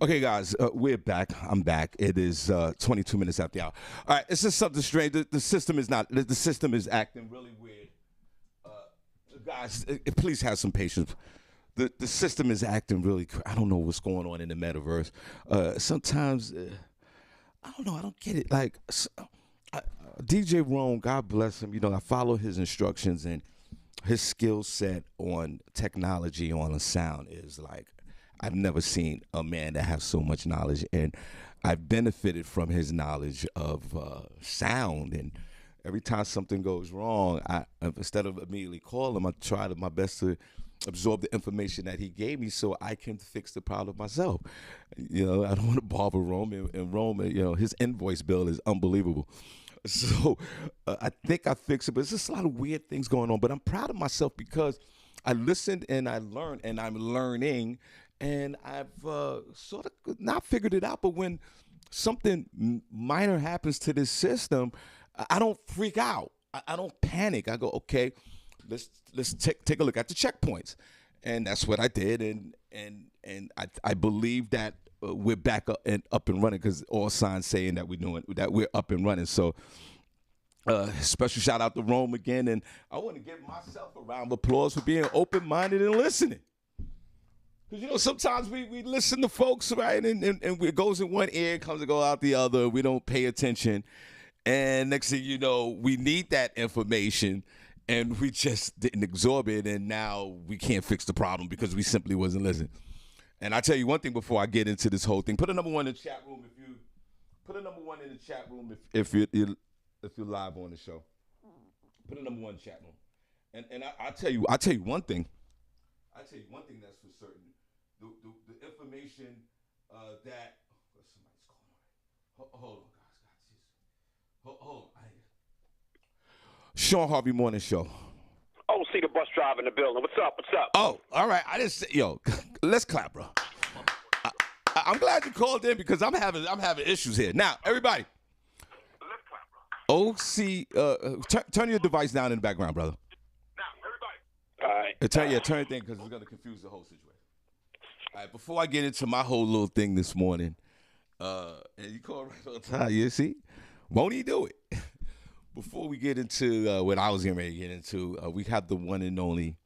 Okay, guys, we're back. I'm back. It is 22 minutes after the hour. All right, it's just something strange. The system is not. The system is acting really weird. Uh, guys, please have some patience. The system is acting really. I don't know what's going on in the metaverse. Sometimes I don't know. I don't get it. Like DJ Rome, God bless him. You know, I follow his instructions, and his skill set on technology on the sound is like I've never seen a man that has so much knowledge, and I've benefited from his knowledge of sound. And every time something goes wrong, I instead of immediately call him, I try my best to absorb the information that he gave me so I can fix the problem myself. You know, I don't want to bother Rome, and Rome, you know, his invoice bill is unbelievable. So I think I fixed it, but it's just a lot of weird things going on. But I'm proud of myself because I listened and I learned, and I'm learning. And I've sort of not figured it out, but when something minor happens to this system, I don't freak out. I don't panic. I go, okay, let's take a look at the checkpoints, and that's what I did. And I believe that we're back up and running because all signs saying that we're up and running. So special shout out to Rome again, and I want to give myself a round of applause for being open minded and listening. Because, you know, sometimes we listen to folks, right, and it goes in one ear, comes and go out the other. We don't pay attention. And next thing you know, we need that information, and we just didn't absorb it, and now we can't fix the problem because we simply wasn't listening. And I tell you one thing before I get into this whole thing. Put a number one in the chat room if you're live on the show. Put a number one in the chat room. And I'll tell you one thing. I'll tell you one thing that's for certain. The information that somebody's calling. Hold on, guys. Hold on. Shawn Harvey Morning Show. Oh, see the bus driver in the building. What's up? Oh, all right. I just let's clap, bro. I'm glad you called in because I'm having issues here. Now, everybody. Let's clap, bro. Turn your device down in the background, brother. Now, everybody. All right. Turn your thing because it's gonna confuse the whole situation. All right, before I get into my whole little thing this morning, and you call right on time, you see? Won't he do it? Before we get into what I was getting ready to get into, we have the one and only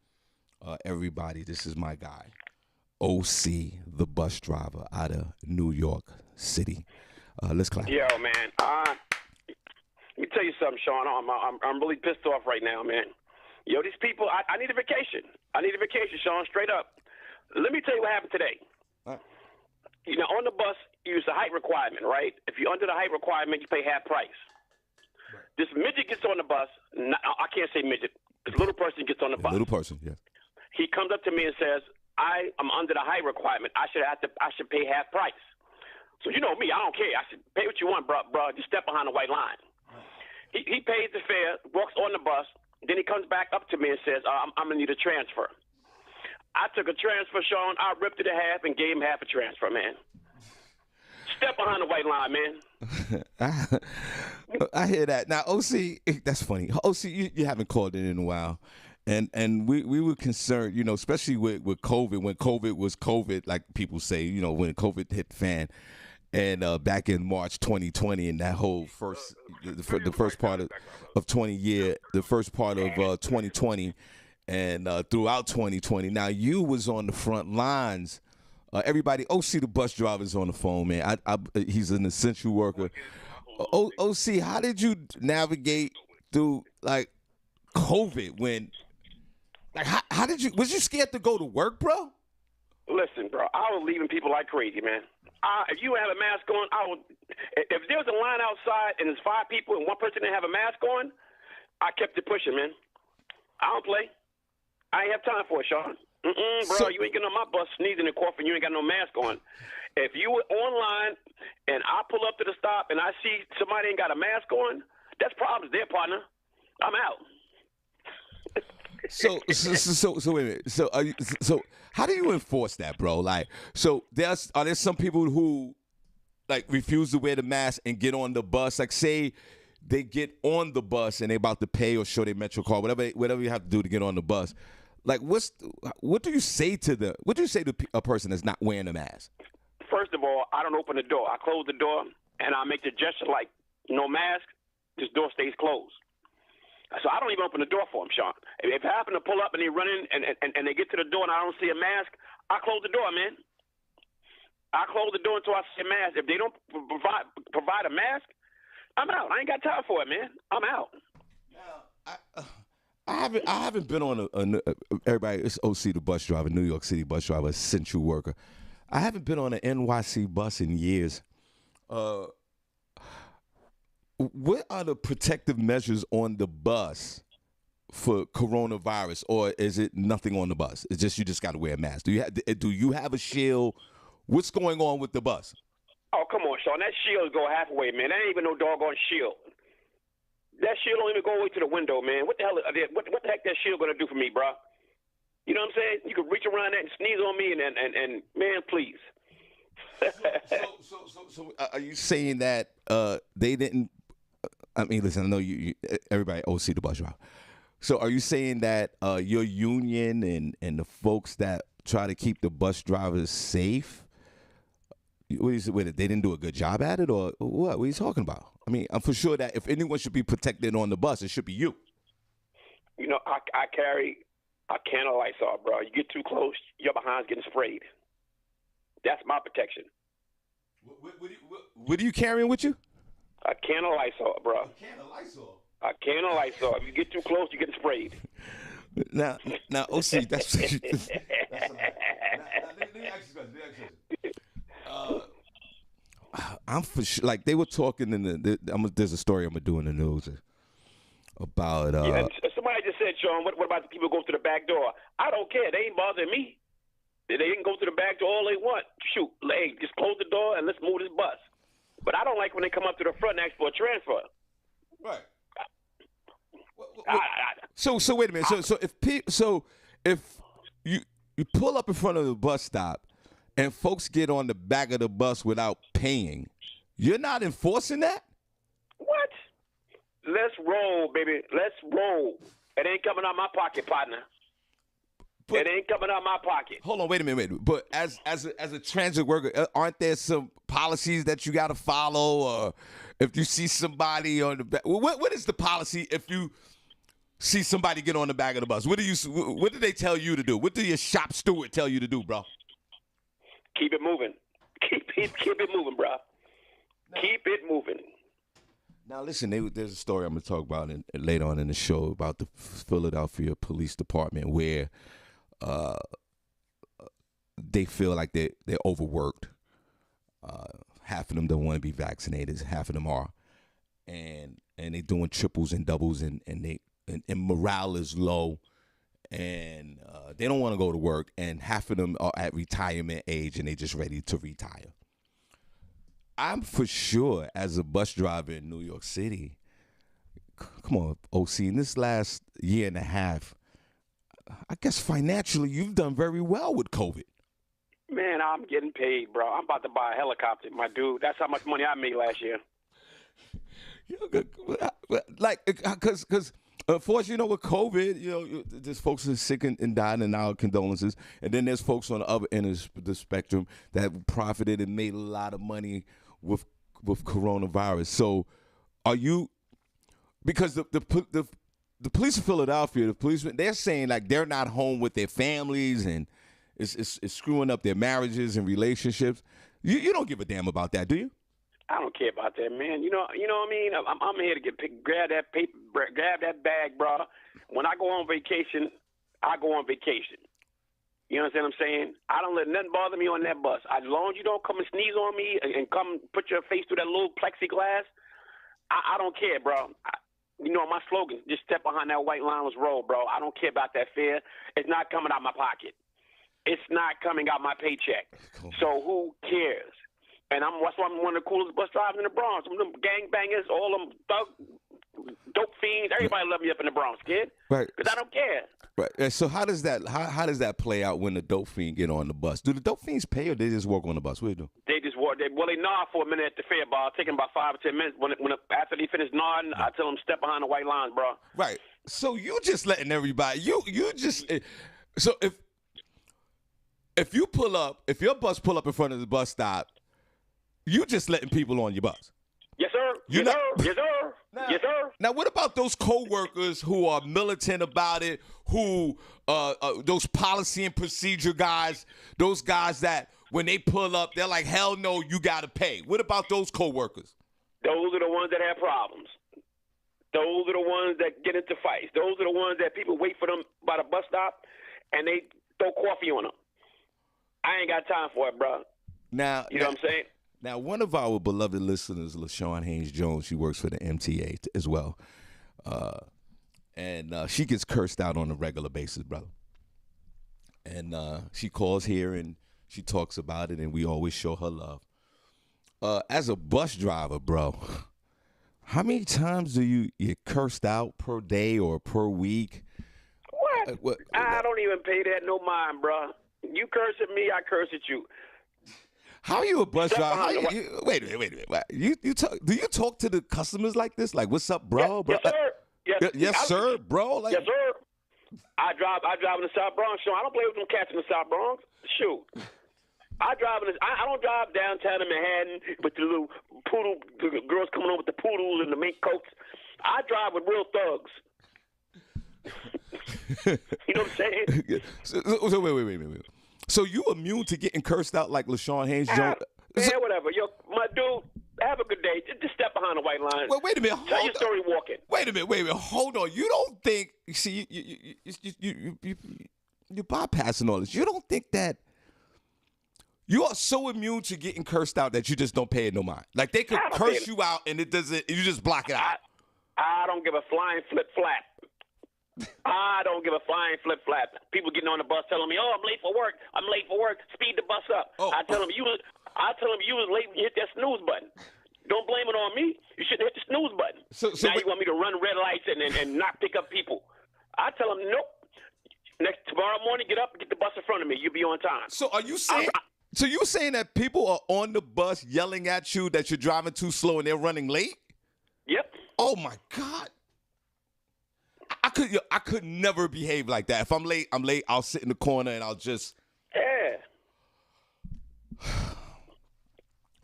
everybody. This is my guy, OC, the bus driver out of New York City. Let's clap. Yo, man. Let me tell you something, Shawn. I'm really pissed off right now, man. Yo, these people, I need a vacation. Shawn, straight up. Let me tell you what happened today. Right. You know, on the bus, you use the height requirement, right? If you're under the height requirement, you pay half price. Right. This midget gets on the bus. I can't say midget. This little person gets on the bus. Little person, yeah. He comes up to me and says, I'm under the height requirement. I should pay half price. So you know me, I don't care. I said, pay what you want, bro. Just step behind the white line. Right. He pays the fare, walks on the bus. Then he comes back up to me and says, I'm going to need a transfer. I took a transfer, Shawn. I ripped it in half and gave him half a transfer, man. Step behind the white line, man. I hear that. Now, OC, that's funny. OC, you haven't called in a while. And we were concerned, you know, especially with COVID, when COVID was COVID, like people say, you know, when COVID hit the fan. And back in March 2020, and that whole the first part of 2020, and throughout 2020. Now, you was on the front lines. Everybody, OC the bus driver's on the phone, man. He's an essential worker. OC, how did you navigate through, like, COVID when, like, how did you, was you scared to go to work, bro? Listen, bro, I was leaving people like crazy, man. If you have a mask on, if there was a line outside and there's 5 people and one person didn't have a mask on, I kept it pushing, man. I don't play. I ain't have time for it, Shawn. Bro, you ain't getting on my bus sneezing and coughing. You ain't got no mask on. If you were online and I pull up to the stop and I see somebody ain't got a mask on, that's problems there, partner. I'm out. So wait a minute. So how do you enforce that, bro? Like, so are there some people who, like, refuse to wear the mask and get on the bus? Like, say they get on the bus and they about to pay or show their Metro card, whatever you have to do to get on the bus. Like, what do you say to a person that's not wearing a mask? first of all, I don't open the door. I close the door, and I make the gesture like, no mask, this door stays closed. So I don't even open the door for them, Shawn. If I happen to pull up and they run in and they get to the door and I don't see a mask, I close the door, man. I close the door until I see a mask. If they don't provide a mask, I'm out. I ain't got time for it, man. I'm out. Now, I haven't been on everybody. It's OC, the bus driver, New York City bus driver, essential worker. I haven't been on an NYC bus in years. What are the protective measures on the bus for coronavirus, or is it nothing on the bus? It's just you just got to wear a mask. Do you have a shield? What's going on with the bus? Oh, come on, Shawn. That shield go halfway, man. That ain't even no doggone shield. That shield don't even go away to the window, man. What the hell? What the heck that shield gonna do for me, bro? You know what I'm saying? You could reach around that and sneeze on me, and man, please. So, are you saying that they didn't? I mean, listen, I know you everybody OC the bus driver. So, are you saying that your union and the folks that try to keep the bus drivers safe? What is it? They didn't do a good job at it, or what? What are you talking about? I mean, I'm for sure that if anyone should be protected on the bus, it should be you. You know, I carry a can of Lysol, bro. You get too close, your behind's getting sprayed. That's my protection. What are you carrying with you? A can of Lysol, bro. A can of Lysol? A can of Lysol. If you get too close, you're getting sprayed. Now, OC, that's let me ask you this. I'm for sure, like they were talking there's a story I'm gonna do in the news about. Somebody just said, Shawn, what about the people who go through the back door? I don't care. They ain't bothering me. They can go through the back door all they want. Shoot, hey, just close the door and let's move this bus. But I don't like when they come up to the front and ask for a transfer. Right. So wait a minute. So if you pull up in front of the bus stop and folks get on the back of the bus without paying, you're not enforcing that? What? Let's roll, baby. Let's roll. It ain't coming out my pocket, partner. But, it ain't coming out my pocket. Hold on, wait a minute. But as a transit worker, aren't there some policies that you got to follow? Or if you see somebody on the back, what is the policy if you see somebody get on the back of the bus? What do they tell you to do? What do your shop steward tell you to do, bro? Keep it moving. Keep it moving, bro. Keep it moving. Now, listen, there's a story I'm going to talk about later on in the show about the Philadelphia Police Department where they feel like they're overworked. Half of them don't want to be vaccinated. Half of them are. And they're doing triples and doubles, and morale is low. And they don't want to go to work, and half of them are at retirement age, and they're just ready to retire. I'm for sure, as a bus driver in New York City, come on, OC, in this last year and a half, I guess financially you've done very well with COVID. Man, I'm getting paid, bro. I'm about to buy a helicopter, my dude. That's how much money I made last year. Like, because unfortunately, with COVID, there's folks that are sick and dying, and our condolences. And then there's folks on the other end of the spectrum that profited and made a lot of money with coronavirus. So, are you? Because the police of Philadelphia, the policemen, they're saying like they're not home with their families, and it's screwing up their marriages and relationships. You don't give a damn about that, do you? I don't care about that, man. You know what I mean? I'm here to grab that paper, grab that bag, bro. When I go on vacation, I go on vacation. You understand what I'm saying? I don't let nothing bother me on that bus. As long as you don't come and sneeze on me and come put your face through that little plexiglass, I don't care, bro. My slogan, just step behind that white line, let's roll, bro. I don't care about that fear. It's not coming out my pocket. It's not coming out my paycheck. Cool. So who cares? And that's why I'm one of the coolest bus drivers in the Bronx. Some of them gangbangers, all them dope fiends, everybody love me up in the Bronx, kid. Right. Because I don't care. Right. And so how does that play out when the dope fiend get on the bus? Do the dope fiends pay, or they just walk on the bus? What do they do? They just walk. They nod for a minute at the fair bar, taking about 5 or 10 minutes. After they finish nodding, I tell them step behind the white lines, bro. Right. So you just letting everybody. You just. So if if you pull up, if your bus pull up in front of the bus stop, you just letting people on your bus. Yes, sir. You're yes, not- sir. Yes, sir. Now, yes, sir. Now, what about those co-workers who are militant about it, who those policy and procedure guys, those guys that when they pull up, they're like, hell no, you got to pay. What about those co-workers? Those are the ones that have problems. Those are the ones that get into fights. Those are the ones that people wait for them by the bus stop, and they throw coffee on them. I ain't got time for it, bro. Now, You know what I'm saying? Now, one of our beloved listeners, LaShawn Haynes Jones, she works for the MTA as well. And she gets cursed out on a regular basis, brother. And she calls here and she talks about it, and we always show her love. As a bus driver, bro, how many times do you get cursed out per day or per week? What? I don't even pay that no mind, bro. You curse at me, I curse at you. How are you a bus driver? Wait a minute. Do you talk to the customers like this? Like, what's up, bro? Yes, sir. Yes, sir, bro. Like, yes, sir. I drive in the South Bronx, Sean. I don't play with them cats in the South Bronx. Shoot. I don't drive downtown in Manhattan with the little poodle the girls coming on with the poodles and the mink coats. I drive with real thugs. You know what I'm saying? So wait. So you immune to getting cursed out like LaShawn Haynes Jones? Man, whatever. Yo, my dude, have a good day. Just step behind the white line. Well, wait a minute. Tell your story walking. Wait a minute. Hold on. You don't think? See, you're bypassing all this. You don't think that you are so immune to getting cursed out that you just don't pay it no mind? Like they could curse you out and it doesn't. You just block it out. I don't give a flying flip flap. I don't give a flying flip flap. People getting on the bus telling me, "Oh, I'm late for work. I'm late for work. Speed the bus up." Oh. I tell them you was late when you hit that snooze button. Don't blame it on me. You shouldn't hit the snooze button. So now you want me to run red lights and not pick up people. I tell them, nope. Tomorrow morning, get up and get the bus in front of me. You'll be on time. So are you saying? So you saying that people are on the bus yelling at you that you're driving too slow and they're running late? Yep. Oh my God. I could never behave like that. If I'm late, I'm late. I'll sit in the corner and I'll just. Yeah.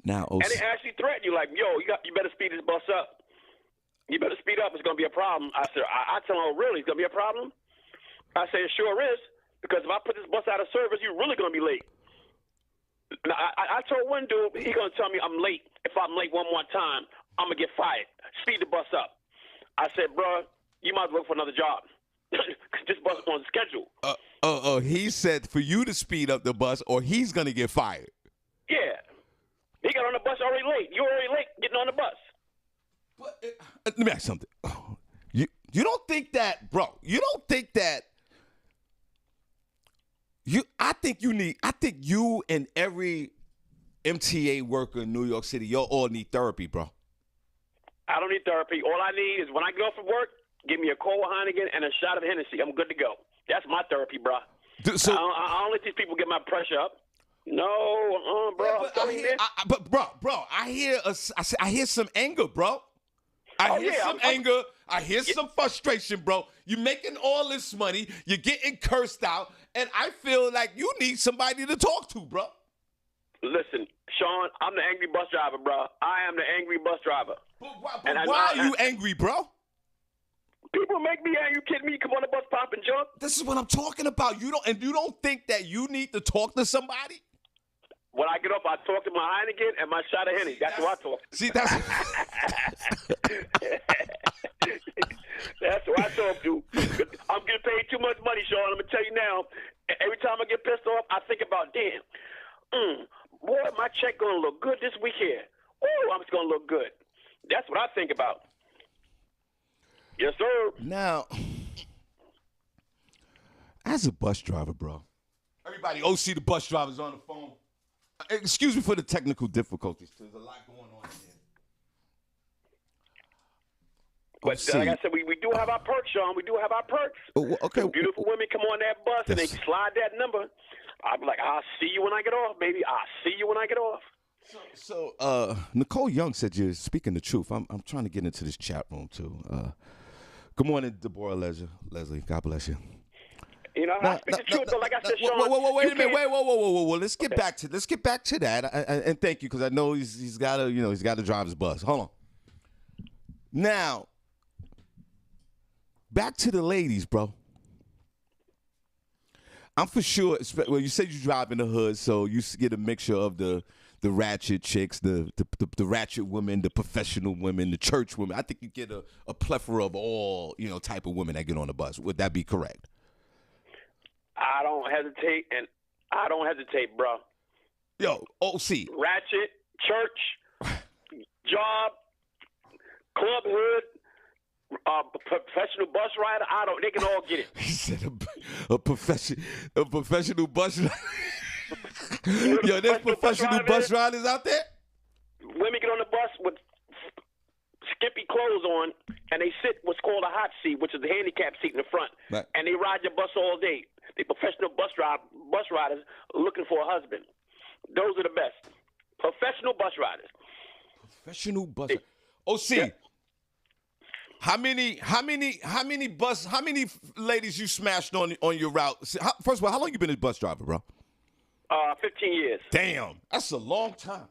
Now, and they actually threaten you like, yo, you better speed this bus up. You better speed up. It's gonna be a problem. I said, I tell them, oh, really? It's gonna be a problem? I say, it sure is, because if I put this bus out of service, you're really gonna be late. Now, I told one dude, he's gonna tell me I'm late. If I'm late one more time, I'm gonna get fired. Speed the bus up. I said, bro, you might look for another job. This bus is on schedule. He said for you to speed up the bus or he's going to get fired. Yeah. He got on the bus already late. You're already late getting on the bus. But, let me ask you something. You don't think that, bro, you don't think that I think you and every MTA worker in New York City, you all need therapy, bro. I don't need therapy. All I need is when I get off from work, give me a cold Heineken and a shot of Hennessy. I'm good to go. That's my therapy, bro. So I don't let these people get my pressure up. No, bro. I hear some anger, bro. I hear some anger. I hear some frustration, bro. You're making all this money. You're getting cursed out, and I feel like you need somebody to talk to, bro. Listen, Sean, I'm the angry bus driver, bro. I am the angry bus driver. But why are you angry, bro? People make me angry. You kidding me? Come on the bus, pop and jump. This is what I'm talking about. You don't think that you need to talk to somebody? When I get up, I talk to my Heineken and my shot of Henny. That's what I talk. See, that's that's what I talk to. I'm getting paid too much money, Sean. I'm gonna tell you now. Every time I get pissed off, I think about, boy, my check gonna look good this week here. Oh, I'm just gonna look good. That's what I think about. Yes, sir. Now, as a bus driver, bro, everybody, OC the bus driver's on the phone. Excuse me for the technical difficulties. There's a lot going on here. But like I said, we do have our perks, Sean. We do have our perks. Oh, okay. When beautiful women come on that bus and they slide that number, I'll be like, I'll see you when I get off, baby. I'll see you when I get off. So Nicole Young said you're speaking the truth. I'm trying to get into this chat room, too. Good morning, Deborah Leslie. God bless you. You know, I speak the truth, but like I said, Shawn. Wait a minute. Whoa. Let's get back to that. And thank you, because I know he's got to drive his bus. Hold on. Now, back to the ladies, bro. I'm for sure. Well, you said you drive in the hood, so you get a mixture of the ratchet chicks, the ratchet women, the professional women, the church women. I think you get a plethora of all type of women that get on the bus. Would that be correct? I don't hesitate, bro. Yo, OC. Ratchet, church, job, club hood, professional bus rider. They can all get it. He said a professional bus rider. Yo, there's professional bus riders out there? Women get on the bus with skimpy clothes on, and they sit what's called a hot seat, which is the handicap seat in the front, right. And they ride your bus all day. They professional bus riders looking for a husband. Those are the best. Professional bus riders. Professional bus. OC. Yeah. How many ladies you smashed on your route? First of all, how long you been a bus driver, bro? 15 years. Damn, that's a long time.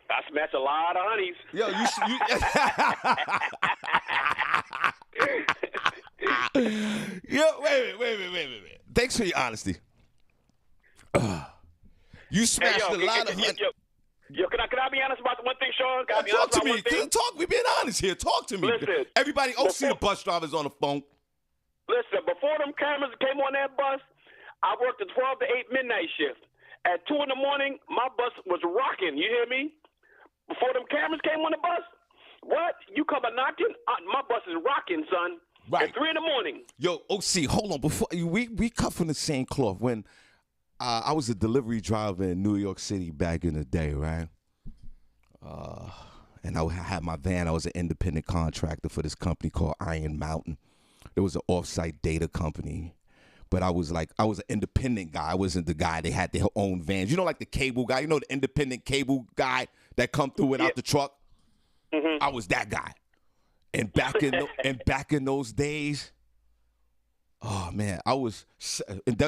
I smashed a lot of honeys. Yo, Yo, wait. Thanks for your honesty. You smashed a lot of honeys. Yo, can I be honest about one thing, Shawn? Talk to me. We're being honest here. Talk to me. Listen. Everybody, see the bus drivers on the phone. Listen, before them cameras came on that bus, I worked a 12 to 8 midnight shift. At 2 in the morning, my bus was rocking. You hear me? Before them cameras came on the bus, what? You come a knocking? My bus is rocking, son. Right. At 3 in the morning. Yo, OC, hold on. Before we cut from the same cloth. When I was a delivery driver in New York City back in the day, right? And I had my van. I was an independent contractor for this company called Iron Mountain. It was an off-site data company. But I was an independent guy. I wasn't the guy. They had their own vans. You know, like the cable guy. You know, the independent cable guy that come through without the truck. Mm-hmm. I was that guy. And back in those days, oh man, this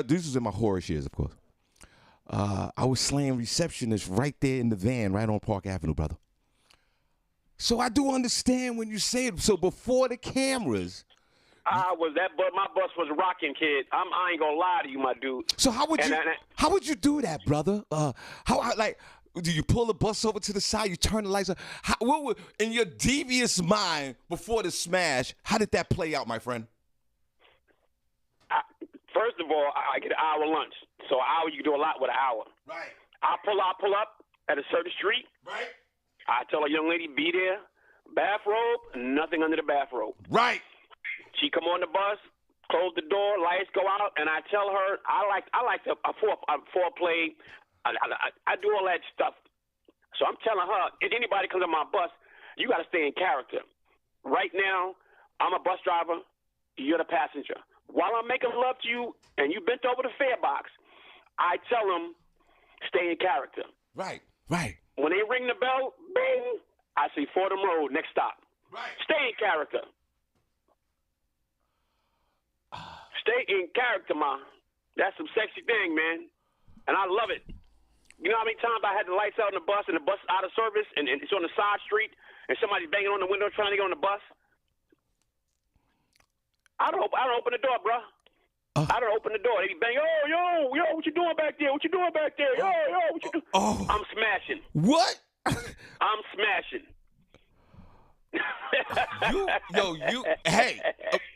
was in my horror years, of course. I was slaying receptionists right there in the van, right on Park Avenue, brother. So I do understand when you say it. So before the cameras. But my bus was rocking, kid. I ain't gonna lie to you, my dude. So how would you do that, brother? Do you pull the bus over to the side? You turn the lights on? In your devious mind before the smash, how did that play out, my friend? First of all, I get an hour lunch. So an hour, you can do a lot with an hour. Right. I pull up at a certain street. Right. I tell a young lady, be there. Bathrobe, nothing under the bathrobe. Right. She come on the bus, close the door, lights go out, and I tell her I like a foreplay. I do all that stuff. So I'm telling her, if anybody comes on my bus, you got to stay in character. Right now, I'm a bus driver. You're the passenger. While I'm making love to you and you bent over the fare box, I tell them, stay in character. Right. When they ring the bell, bing, I say Fordham Road, next stop. Right. Stay in character. Stay in character, ma. That's some sexy thing, man. And I love it. You know how many times I had the lights out on the bus and the bus is out of service and it's on the side street and somebody's banging on the window trying to get on the bus? I don't open the door, bro. I don't open the door. They bang, yo, what you doing back there? What you doing back there? Yo, what you doing? Oh. I'm smashing. What? I'm smashing. Hey,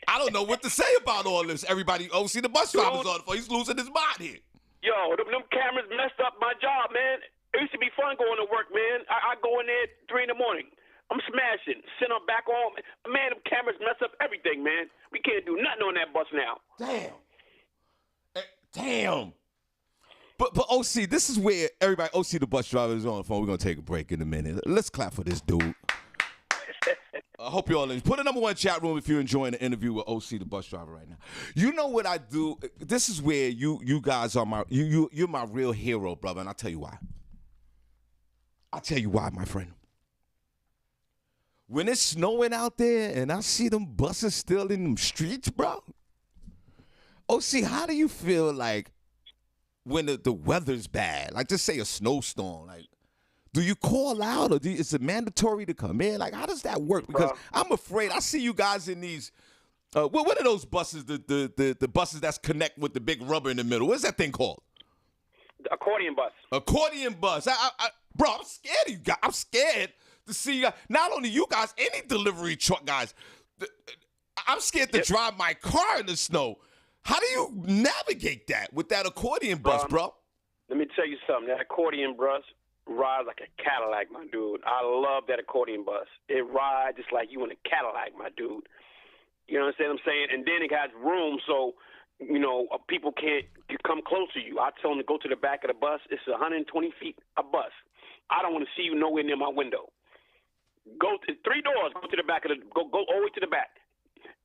I don't know what to say about all this. Everybody, see the bus driver's on the phone. He's losing his mind here. Yo, them cameras messed up my job, man. It used to be fun going to work, man. I go in there at 3 in the morning. I'm smashing. Send them back home. Man, them cameras mess up everything, man. We can't do nothing on that bus now. Damn. But OC, this is where everybody, OC the bus driver is on the phone. We're going to take a break in a minute. Let's clap for this dude. I hope you all put a number one chat room if you're enjoying the interview with OC the bus driver right now. You know what I do? This is where you guys are you're my real hero, brother, and I'll tell you why. I'll tell you why, my friend. When it's snowing out there and I see them buses still in them streets, bro, OC, how do you feel like when the weather's bad? Like, just say a snowstorm. Like, do you call out, or is it mandatory to come in? Like, how does that work? Because I'm afraid. I see you guys in these. What are those buses? The buses that's connect with the big rubber in the middle. What's that thing called? The accordion bus. Accordion bus. Bro, I'm scared of you guys. I'm scared to see you guys. Not only you guys, any delivery truck guys. I'm scared to drive my car in the snow. How do you navigate that with that accordion bus, bro? Let me tell you something. That accordion bus rides like a Cadillac, my dude. I love that accordion bus. It rides just like you in a Cadillac, my dude. You understand what I'm saying? And then it has room so, people can't come close to you. I tell them to go to the back of the bus. It's 120 feet a bus. I don't want to see you nowhere near my window. Go to 3 doors. Go to the back of go all the way to the back.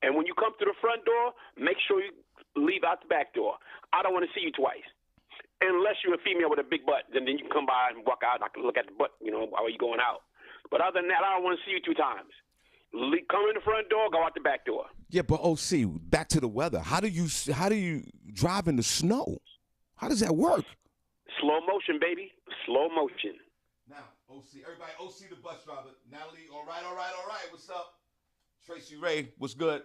And when you come to the front door, make sure you leave out the back door. I don't want to see you twice. Unless you're a female with a big butt, then you can come by and walk out and I can look at the butt, while you're going out. But other than that, I don't want to see you 2 times. Come in the front door, go out the back door. Yeah, but OC, back to the weather. How do you drive in the snow? How does that work? Slow motion, baby. Slow motion. Now, OC, everybody, OC the bus driver. Natalie, all right. What's up? Tracy Ray, what's good?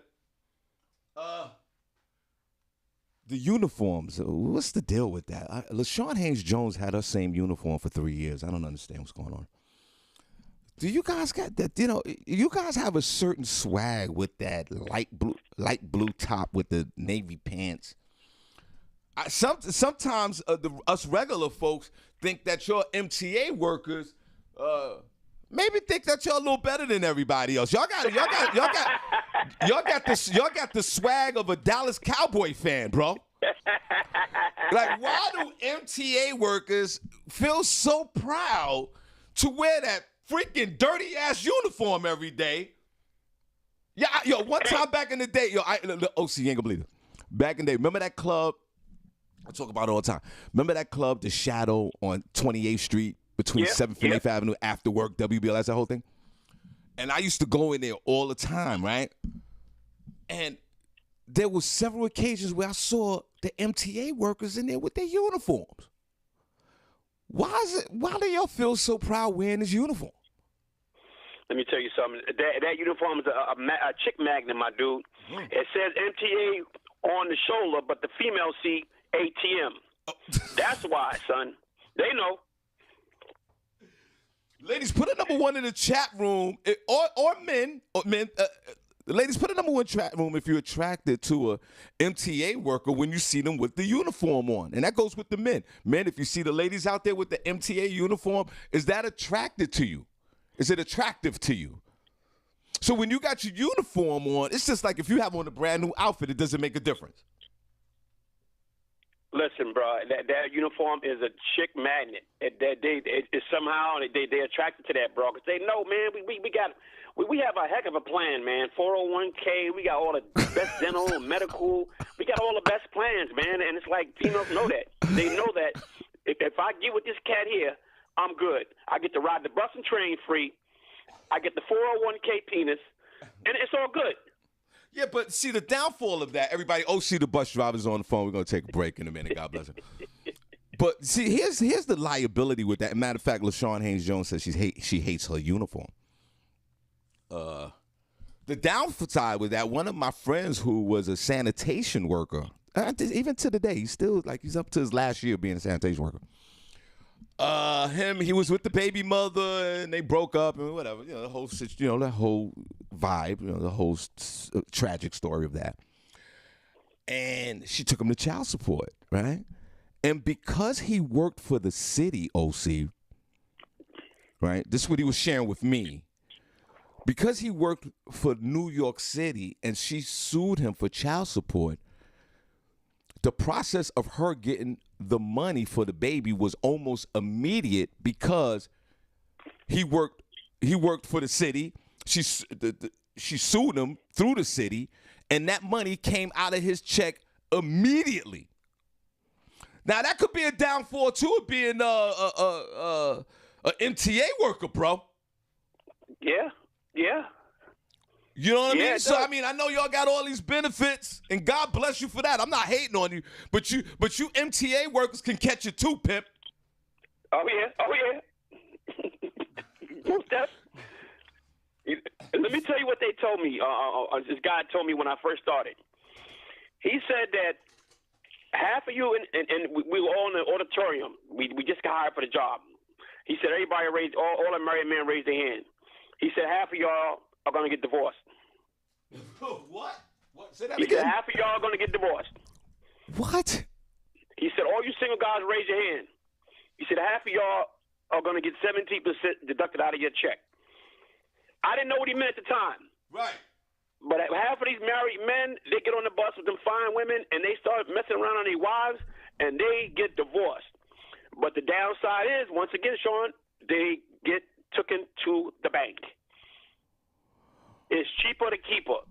The uniforms, what's the deal with that? LaShawn Haynes-Jones had her same uniform for 3 years. I don't understand what's going on. Do you guys got that? You guys have a certain swag with that light blue top with the navy pants. Sometimes us regular folks think that your MTA workers maybe think that you're a little better than everybody else. Y'all got the swag of a Dallas Cowboy fan, bro. Like, why do MTA workers feel so proud to wear that freaking dirty ass uniform every day? Yeah, one time back in the day, OC, you ain't gonna believe it. Back in the day, remember that club? I talk about it all the time. Remember that club, The Shadow on 28th Street? Between 7th and 8th Avenue, after work, WBLS, that whole thing. And I used to go in there all the time, right? And there were several occasions where I saw the MTA workers in there with their uniforms. Why do y'all feel so proud wearing this uniform? Let me tell you something. That uniform is a chick magnet, my dude. It says MTA on the shoulder, but the female see ATM. Oh. That's why, son. They know. Ladies, put a number 1 in the chat room, or men. Ladies, put a number 1 chat room if you're attracted to a MTA worker when you see them with the uniform on, and that goes with the men. Men, if you see the ladies out there with the MTA uniform, is that attracted to you? Is it attractive to you? So when you got your uniform on, it's just like if you have on a brand new outfit, it doesn't make a difference. Listen, bro, that uniform is a chick magnet. Somehow they're attracted to that, bro, because they know, man, we have a heck of a plan, man. 401k, we got all the best dental, medical, we got all the best plans, man. And it's like females know that. They know that if I get with this cat here, I'm good. I get to ride the bus and train free. I get the 401k penis, and it's all good. Yeah, but see, the downfall of that, everybody, OC the bus driver's on the phone. We're going to take a break in a minute. God bless him. But see, here's the liability with that. Matter of fact, LaShawn Haynes-Jones says she hates her uniform. The downside with that, one of my friends who was a sanitation worker, even to the day, he's up to his last year being a sanitation worker. He was with the baby mother and they broke up and whatever, the whole vibe, the whole tragic story of that. And she took him to child support, right? And because he worked for the city, OC, right? This is what he was sharing with me. Because he worked for New York City and she sued him for child support, the process of her getting the money for the baby was almost immediate because he worked for the city. She sued him through the city, and that money came out of his check immediately. Now that could be a downfall too of being a MTA worker, bro. Yeah. You know what I Yeah, mean? it So does. I mean, I know y'all got all these benefits, and God bless you for that. I'm not hating on you, but you MTA workers can catch it too, pimp. Oh yeah. That's, let me tell you what they told me. This guy told me when I first started. He said that half of you, and we were all in the auditorium. We just got hired for the job. He said everybody raised, all the married men raised their hand. He said half of y'all are going to get divorced. What? Say that He again. said half of y'all are going to get divorced. What? He said all you single guys raise your hand. He said half of y'all are going to get 17% deducted out of your check. I didn't know what he meant at the time. Right. But half of these married men, they get on the bus with them fine women, and they start messing around on their wives, and they get divorced. But the downside is, once again, Shawn, they get taken to the bank. It's cheaper to keep her.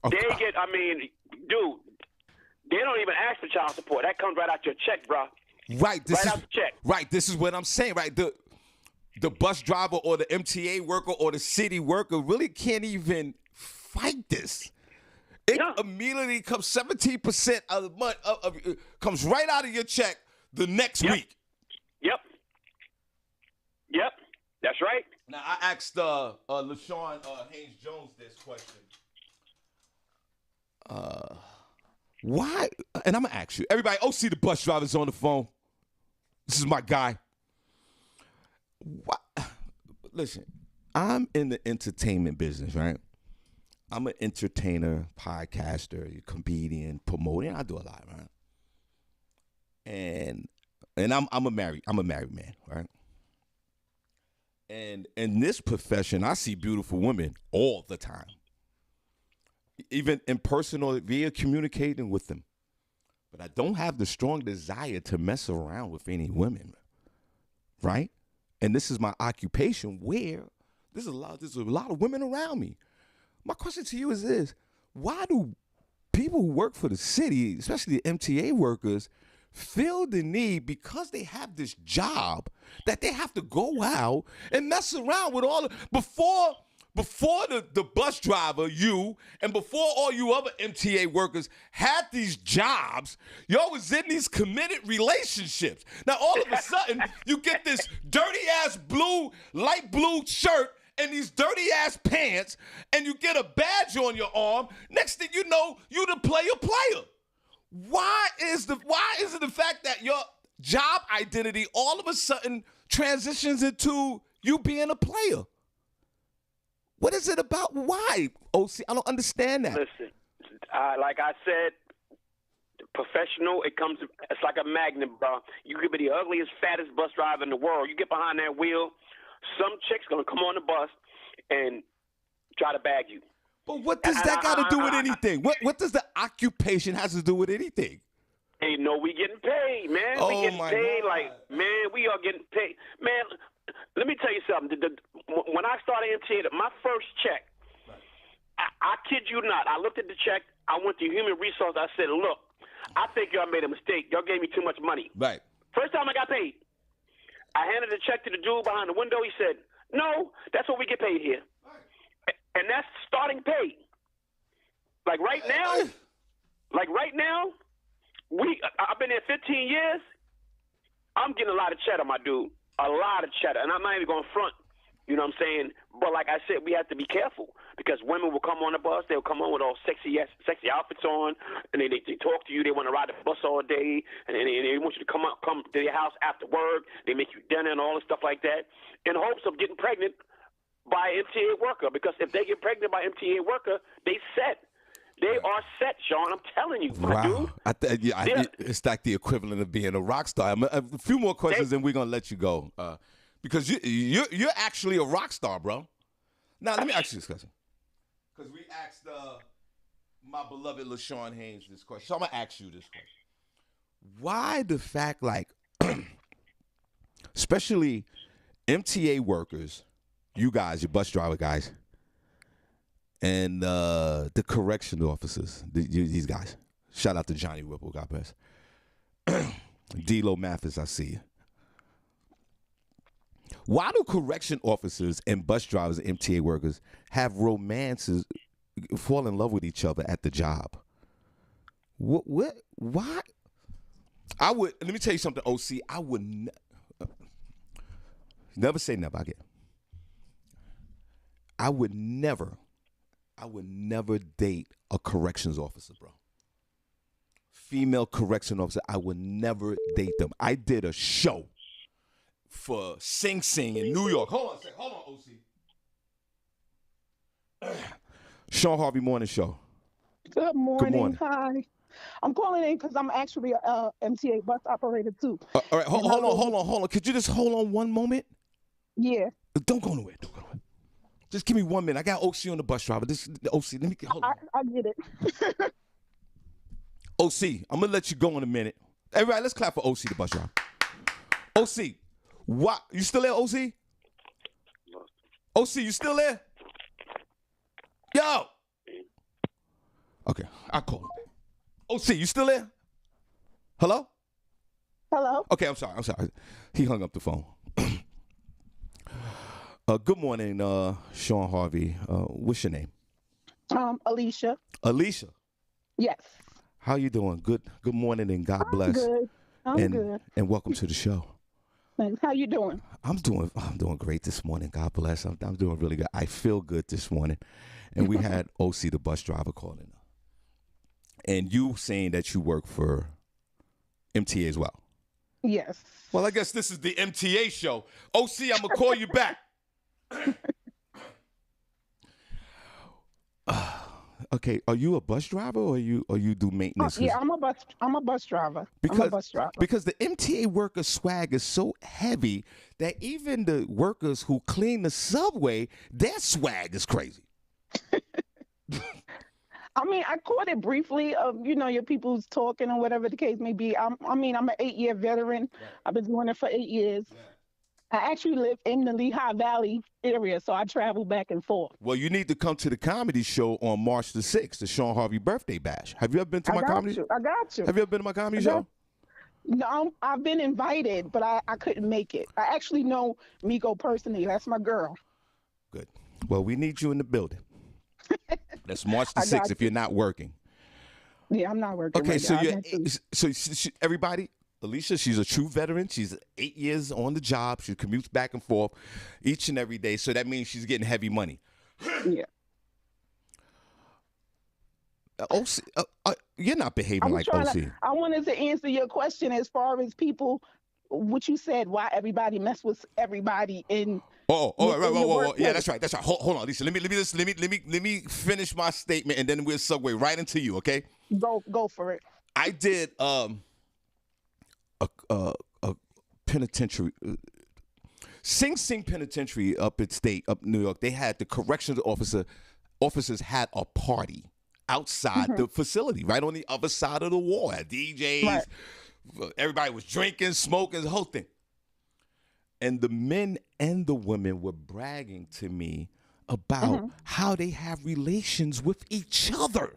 Okay. They get, I mean, dude, they don't even ask for child support. That comes right out your check, bro. Right. Right out the check. Right. This is what I'm saying. Right. The bus driver or the MTA worker or the city worker really can't even fight this. It immediately comes 17% of the month comes right out of your check the next week. Yep. That's right. Now I asked LaShawn Haynes Jones this question. Why? And I'm gonna ask you, everybody. OC the bus driver's on the phone. This is my guy. What? Listen, I'm in the entertainment business, right? I'm an entertainer, podcaster, comedian, promoting. I do a lot, right? And I'm a married man, right? And in this profession, I see beautiful women all the time, even in person or via communicating with them. But I don't have the strong desire to mess around with any women, right? And this is my occupation where there's a lot of women around me. My question to you is this: why do people who work for the city, especially the MTA workers, feel the need, because they have this job, that they have to go out and mess around with all before the bus driver, you, and before all you other MTA workers had these jobs, y'all was in these committed relationships. Now all of a sudden you get this dirty ass light blue shirt and these dirty ass pants, and you get a badge on your arm. Next thing you know, you the player. Why is it the fact that your job identity all of a sudden transitions into you being a player? What is it about? Why, OC? I don't understand that. Listen, like I said, professional, it's like a magnet, bro. You could be the ugliest, fattest bus driver in the world. You get behind that wheel, some chick's going to come on the bus and try to bag you. But what does that got to do with anything? What does the occupation has to do with anything? Hey, no, we getting paid, man. We getting paid. Like, man, we are getting paid. Man, let me tell you something. When I started MTA, my first check, I kid you not, I looked at the check. I went to human resource. I said, look, I think y'all made a mistake. Y'all gave me too much money. Right. First time I got paid. I handed the check to the dude behind the window. He said, no, that's what we get paid here. Right. And that's starting pay. Like right now, I've been there 15 years. I'm getting a lot of cheddar, my dude. A lot of cheddar. And I'm not even going to front. You know what I'm saying? But like I said, we have to be careful because women will come on the bus. They'll come on with all sexy outfits on, and they talk to you. They want to ride the bus all day, and they want you to come to their house after work. They make you dinner and all this stuff like that in hopes of getting pregnant by an MTA worker, because if they get pregnant by an MTA worker, they set. They are set, Shawn. I'm telling you, my dude. It's like the equivalent of being a rock star. A few more questions, and we're gonna let you go, because you're actually a rock star, bro. Now let me ask you this question, because we asked my beloved LaShawn Haynes this question. So I'm gonna ask you this question: why the fact, like, especially MTA workers, you guys, your bus driver guys, and the correction officers, these guys. Shout out to Johnny Whipple, God bless. D-Lo Mathis, I see you. Why do correction officers and bus drivers and MTA workers have romances, fall in love with each other at the job? What? Why? I would. Let me tell you something, OC. I would never say never. I would never date a corrections officer, bro. Female correction officer. I would never date them. I did a show for Sing Sing in New York. Hold on a second. Hold on, OC. Shawn Harvey Morning Show. Good morning. Good morning. Hi. I'm calling in because I'm actually a MTA bus operator too. All right, hold on. Could you just hold on one moment? Yeah. Don't go nowhere. Just give me 1 minute. I got OC on the bus driver. OC, let me hold on. I get it. OC, I'm gonna let you go in a minute. Everybody, let's clap for OC, the bus driver. OC, what? You still there, OC? OC, you still there? Yo. Okay, I'll call him. OC, you still there? Hello? Hello. Okay, I'm sorry. He hung up the phone. Good morning, Shawn Harvey. What's your name? Alicia. Alicia. Yes. How you doing? Good morning and God bless. Good. I'm good. And welcome to the show. Thanks. How you doing? I'm doing great this morning. God bless. I'm doing really good. I feel good this morning. And we had OC, the bus driver, calling. And you saying that you work for MTA as well. Yes. Well, I guess this is the MTA show. OC, I'm gonna call you back. Okay, are you a bus driver or you do maintenance? Yeah, I'm a bus driver. I'm a bus driver. Because the MTA worker swag is so heavy that even the workers who clean the subway, their swag is crazy. I mean, I caught it briefly of, your people's talking or whatever the case may be. I'm an 8-year veteran. Right. I've been doing it for 8 years. Yeah. I actually live in the Lehigh Valley area, so I travel back and forth. Well, you need to come to the comedy show on March the 6th, the Shawn Harvey birthday bash. Have you ever been to my comedy show? I got you. Have you ever been to my comedy show? No, I've been invited, but I couldn't make it. I actually know Miko personally. That's my girl. Good. Well, we need you in the building. That's March the 6th if you're not working. Yeah, I'm not working. Okay, right so everybody, Alicia, she's a true veteran. She's 8 years on the job. She commutes back and forth each and every day. So that means she's getting heavy money. Yeah. OC, you're not behaving like OC. I wanted to answer your question as far as people, what you said, why everybody mess with everybody in. Right. Yeah, that's right. Hold on, Lisa. Let me finish my statement, and then we'll segue right into you. Okay? Go for it. I did a penitentiary, Sing Sing Penitentiary up New York. They had the corrections officers had a party outside the facility, right on the other side of the wall. Had DJs, right. Everybody was drinking, smoking, the whole thing. And the men and the women were bragging to me about how they have relations with each other.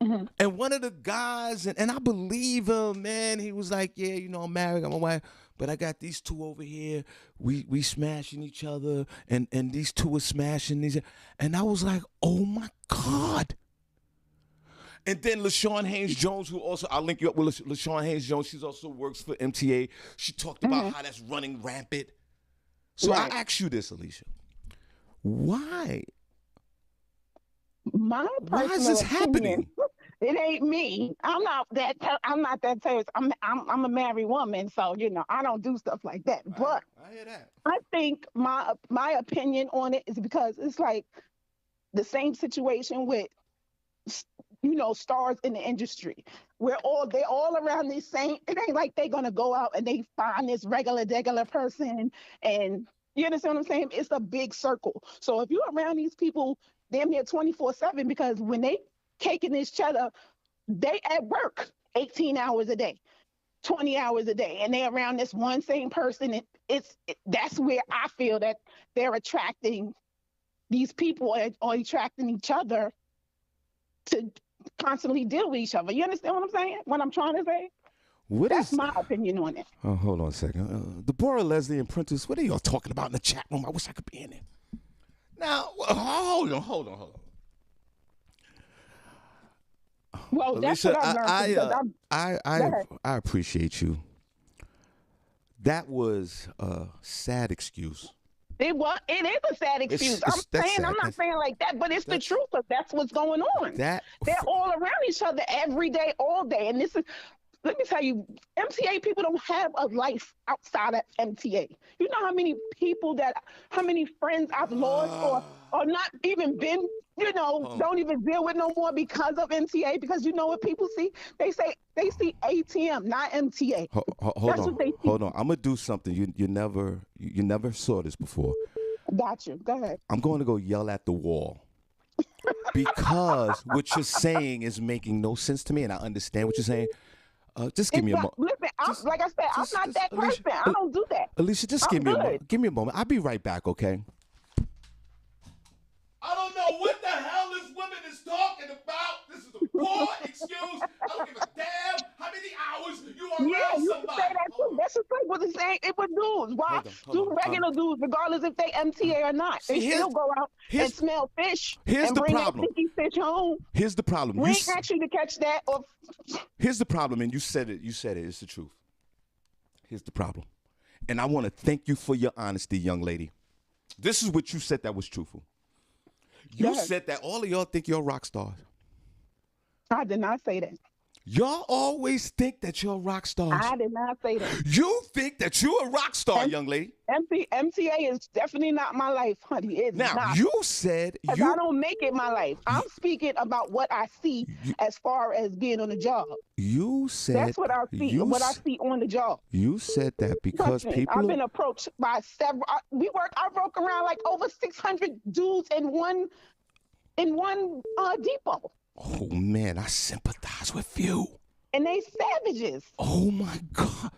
Mm-hmm. And one of the guys, and I believe him, man, he was like, yeah, I'm married, I'm a wife, but I got these two over here. We smashing each other, and these two are smashing these. And I was like, oh, my God. And then LaShawn Haynes-Jones, who also, I'll link you up with LaShawn Haynes-Jones. She also works for MTA. She talked about how that's running rampant. So right. I ask you this, Alicia. Why? Why is this happening? It ain't me. I'm not that terrorist. I'm a married woman, so I don't do stuff like that. Right. But I hear that. I think my opinion on it is because it's like the same situation with stars in the industry. They're all around this same. It ain't like they're gonna go out and they find this regular person, and you understand what I'm saying? It's a big circle. So if you're around these people damn near 24/7, because when they caking this cheddar, they at work 18 hours a day, 20 hours a day, and they're around this one same person. And that's where I feel that they're attracting these people or attracting each other to constantly deal with each other. You understand what I'm saying? What I'm trying to say? That's my opinion on it. Oh, hold on a second. Deborah, Leslie, and Prentice, what are y'all talking about in the chat room? I wish I could be in it. Now, hold on. Well, Alicia, that's what I've learned. I appreciate you. That was a sad excuse. It is a sad excuse. I'm not saying like that, but it's the truth. But that's what's going on. They're all around each other every day, all day, and this is. Let me tell you, MTA people don't have a life outside of MTA. You know how many friends I've lost or not even been, don't even deal with no more because of MTA. Because you know what people see? They see ATM, not MTA. Hold on. I'm gonna do something you never saw this before. Got you. Go ahead. I'm going to go yell at the wall. Because what you're saying is making no sense to me, and I understand what you're saying. Just give me a moment. Listen, like I said, I'm not that person. I don't do that. Alicia, just give me a moment. Give me a moment. I'll be right back, okay? I don't know what the hell this woman is talking about. This is a poor excuse. I don't give a damn how many hours you are around somebody. Say that too. That's just like what it's saying. It would dudes. Why do regular dudes, regardless if they MTA or not? They still go out and smell fish and bring that sticky fish home. Here's the problem. We ain't asked you to catch that. Here's the problem, and you said it. It's the truth. Here's the problem. And I want to thank you for your honesty, young lady. This is what you said that was truthful. You said that all of y'all think you're rock stars. I did not say that. Y'all always think that you're rock stars. I did not say that. You think that you're a rock star, young lady. MTA is definitely not my life, honey. It's not. You said I don't make it my life. I'm speaking about what I see as far as being on the job. You said that's what I see. What I see on the job. You said that because people. I've been approached by several. I broke around like over 600 dudes in one depot. Oh man, I sympathize with you. And they savages. Oh my God.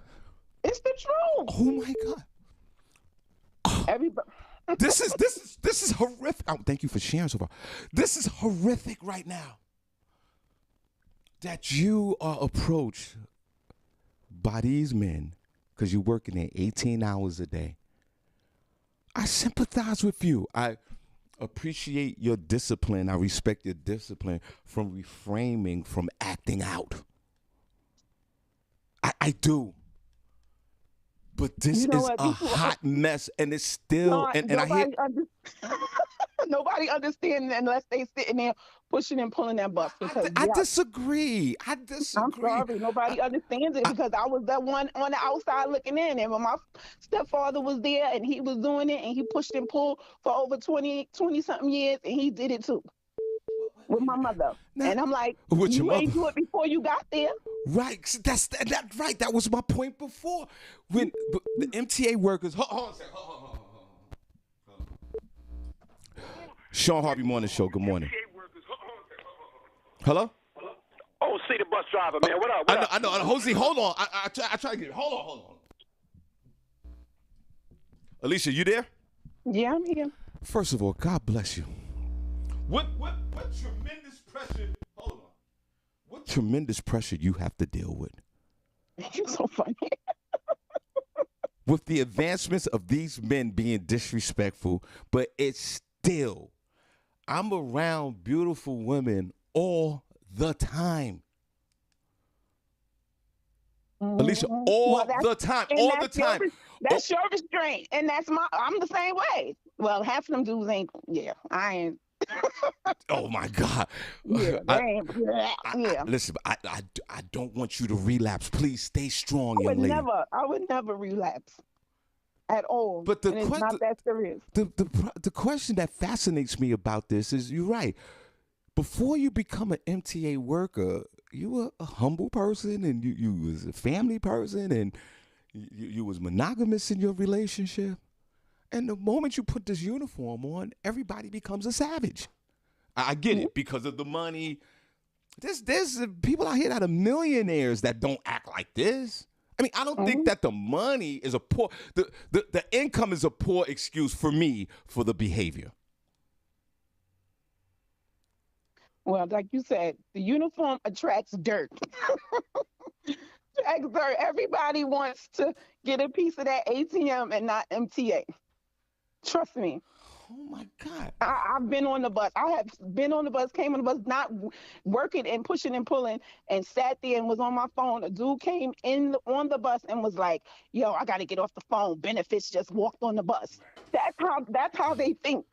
It's the truth. Oh my God. Everybody. This is horrific. Oh, thank you for sharing so far. This is horrific right now. That you are approached by these men because you're working there 18 hours a day. I sympathize with you. I appreciate your discipline. I respect your discipline from reframing from acting out. I do. But this is a hot mess, and it's still. Nobody understands unless they sitting there pushing and pulling that bus. I disagree. I'm sorry. Nobody understands it because I was the one on the outside looking in. And when my stepfather was there and he was doing it and he pushed and pulled for over 20-something years and he did it too with my mother. And I'm like, you ain't do it before you got there. Right. That's right. That was my point before. When the MTA workers, hold on a second. Hold on. Shawn Harvey Morning Show. Good morning. Hello? Oh, see the bus driver, man. What up? I know. Jose, hold on. I try to get it. Hold on. Alicia, you there? Yeah, I'm here. First of all, God bless you. What tremendous pressure? Hold on. What tremendous pressure you have to deal with? You're so funny. With the advancements of these men being disrespectful, but it's still, I'm around beautiful women all the time. Mm-hmm. Alicia, all the time. That's your restraint, and I'm the same way. Well, half of them dudes ain't. Yeah, I ain't. Oh my God. Yeah, listen, I don't want you to relapse. Please stay strong, young lady. I would never relapse at all. But it's not that serious. The question that fascinates me about this is, you're right. Before you become an MTA worker, you were a humble person, and you was a family person, and you was monogamous in your relationship. And the moment you put this uniform on, everybody becomes a savage. I get it because of the money. There's people out here that are millionaires that don't act like this. I mean, I don't think that the money is the income is a poor excuse for me for the behavior. Well, like you said, the uniform attracts dirt. sir. Everybody wants to get a piece of that ATM and not MTA. Trust me. Oh my God. I've been on the bus. I have been on the bus, came on the bus, not working and pushing and pulling, and sat there and was on my phone. A dude came on the bus and was like, "Yo, I got to get off the phone. Benefits just walked on the bus." That's how they think.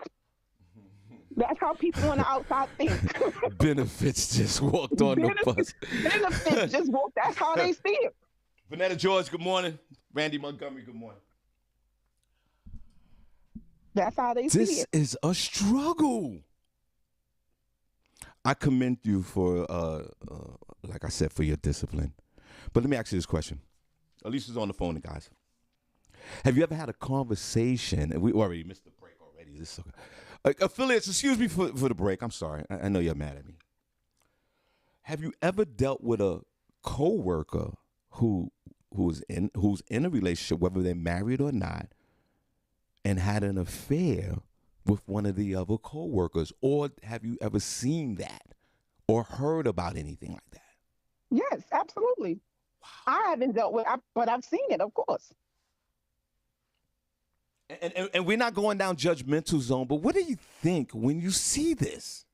That's how people on the outside think. Benefits just walked on the bus. Benefits just walked. That's how they see it. Vanetta George, good morning. Randy Montgomery, good morning. That's how they see it. This is a struggle. I commend you for, like I said, for your discipline. But let me ask you this question. Alicia's on the phone, guys. Have you ever had a conversation? And we already missed the break already. This is okay. Affiliates, excuse me for the break. I'm sorry. I know you're mad at me. Have you ever dealt with a coworker who's in a relationship, whether they're married or not, and had an affair with one of the other coworkers? Or have you ever seen that or heard about anything like that? Yes, absolutely. Wow. I haven't dealt with it, but I've seen it, of course. And we're not going down judgmental zone, but what do you think when you see this?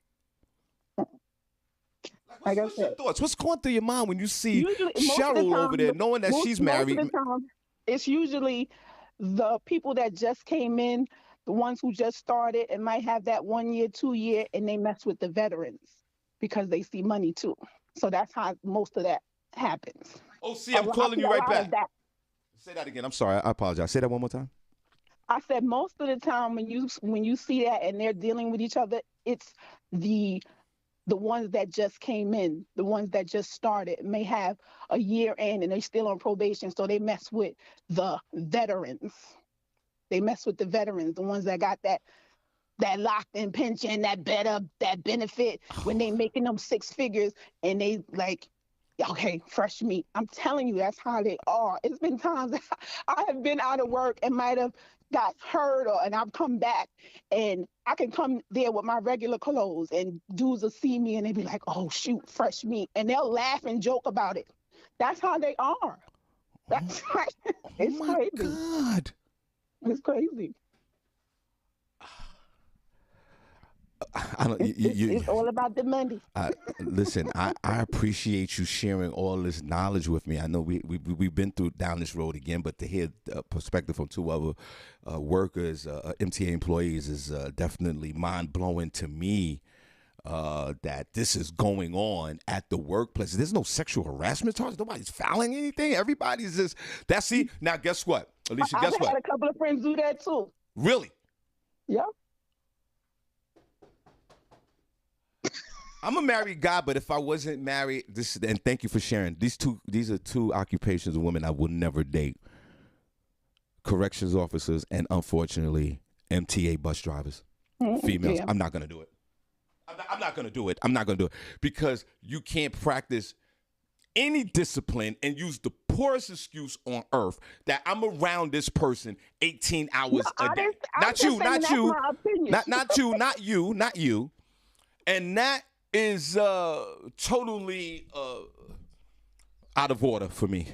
What's your thoughts? What's going through your mind when you see Cheryl over there, knowing that she's married? Most of the time, it's usually the people that just came in, the ones who just started and might have that 1 year, 2 year, and they mess with the veterans because they see money too. So that's how most of that happens. Oh, see, I'm calling you right back. Say that again. I'm sorry. I apologize. Say that one more time. I said most of the time when you see that and they're dealing with each other, it's the ones that just came in, the ones that just started, may have a year in and they're still on probation, so they mess with the veterans. They mess with the veterans, the ones that got that locked-in pension, that benefit when they making them six figures, and they like, okay, fresh meat. I'm telling you, that's how they are. It's been times that I have been out of work and might have got hurt, and I've come back, and I can come there with my regular clothes, and dudes will see me and they be like, "Oh shoot, fresh meat," and they'll laugh and joke about it. That's how they are. That's it's crazy. God. It's crazy. It's all about the money. Listen, I appreciate you sharing all this knowledge with me. I know we've been down this road again, but to hear a perspective from two other workers, MTA employees, is definitely mind-blowing to me. That this is going on at the workplace. There's no sexual harassment charge. Nobody's fouling anything. Everybody's just, now guess what? Alicia, guess what? I've had a couple of friends do that too. Really? Yeah. I'm a married guy, but if I wasn't married, and thank you for sharing. These are two occupations of women I would never date. Corrections officers and, unfortunately, MTA bus drivers. Females. Yeah. I'm not going to do it. I'm not going to do it. I'm not going to do it because you can't practice any discipline and use the poorest excuse on earth that I'm around this person 18 hours a day. Not you. And that is totally out of order for me.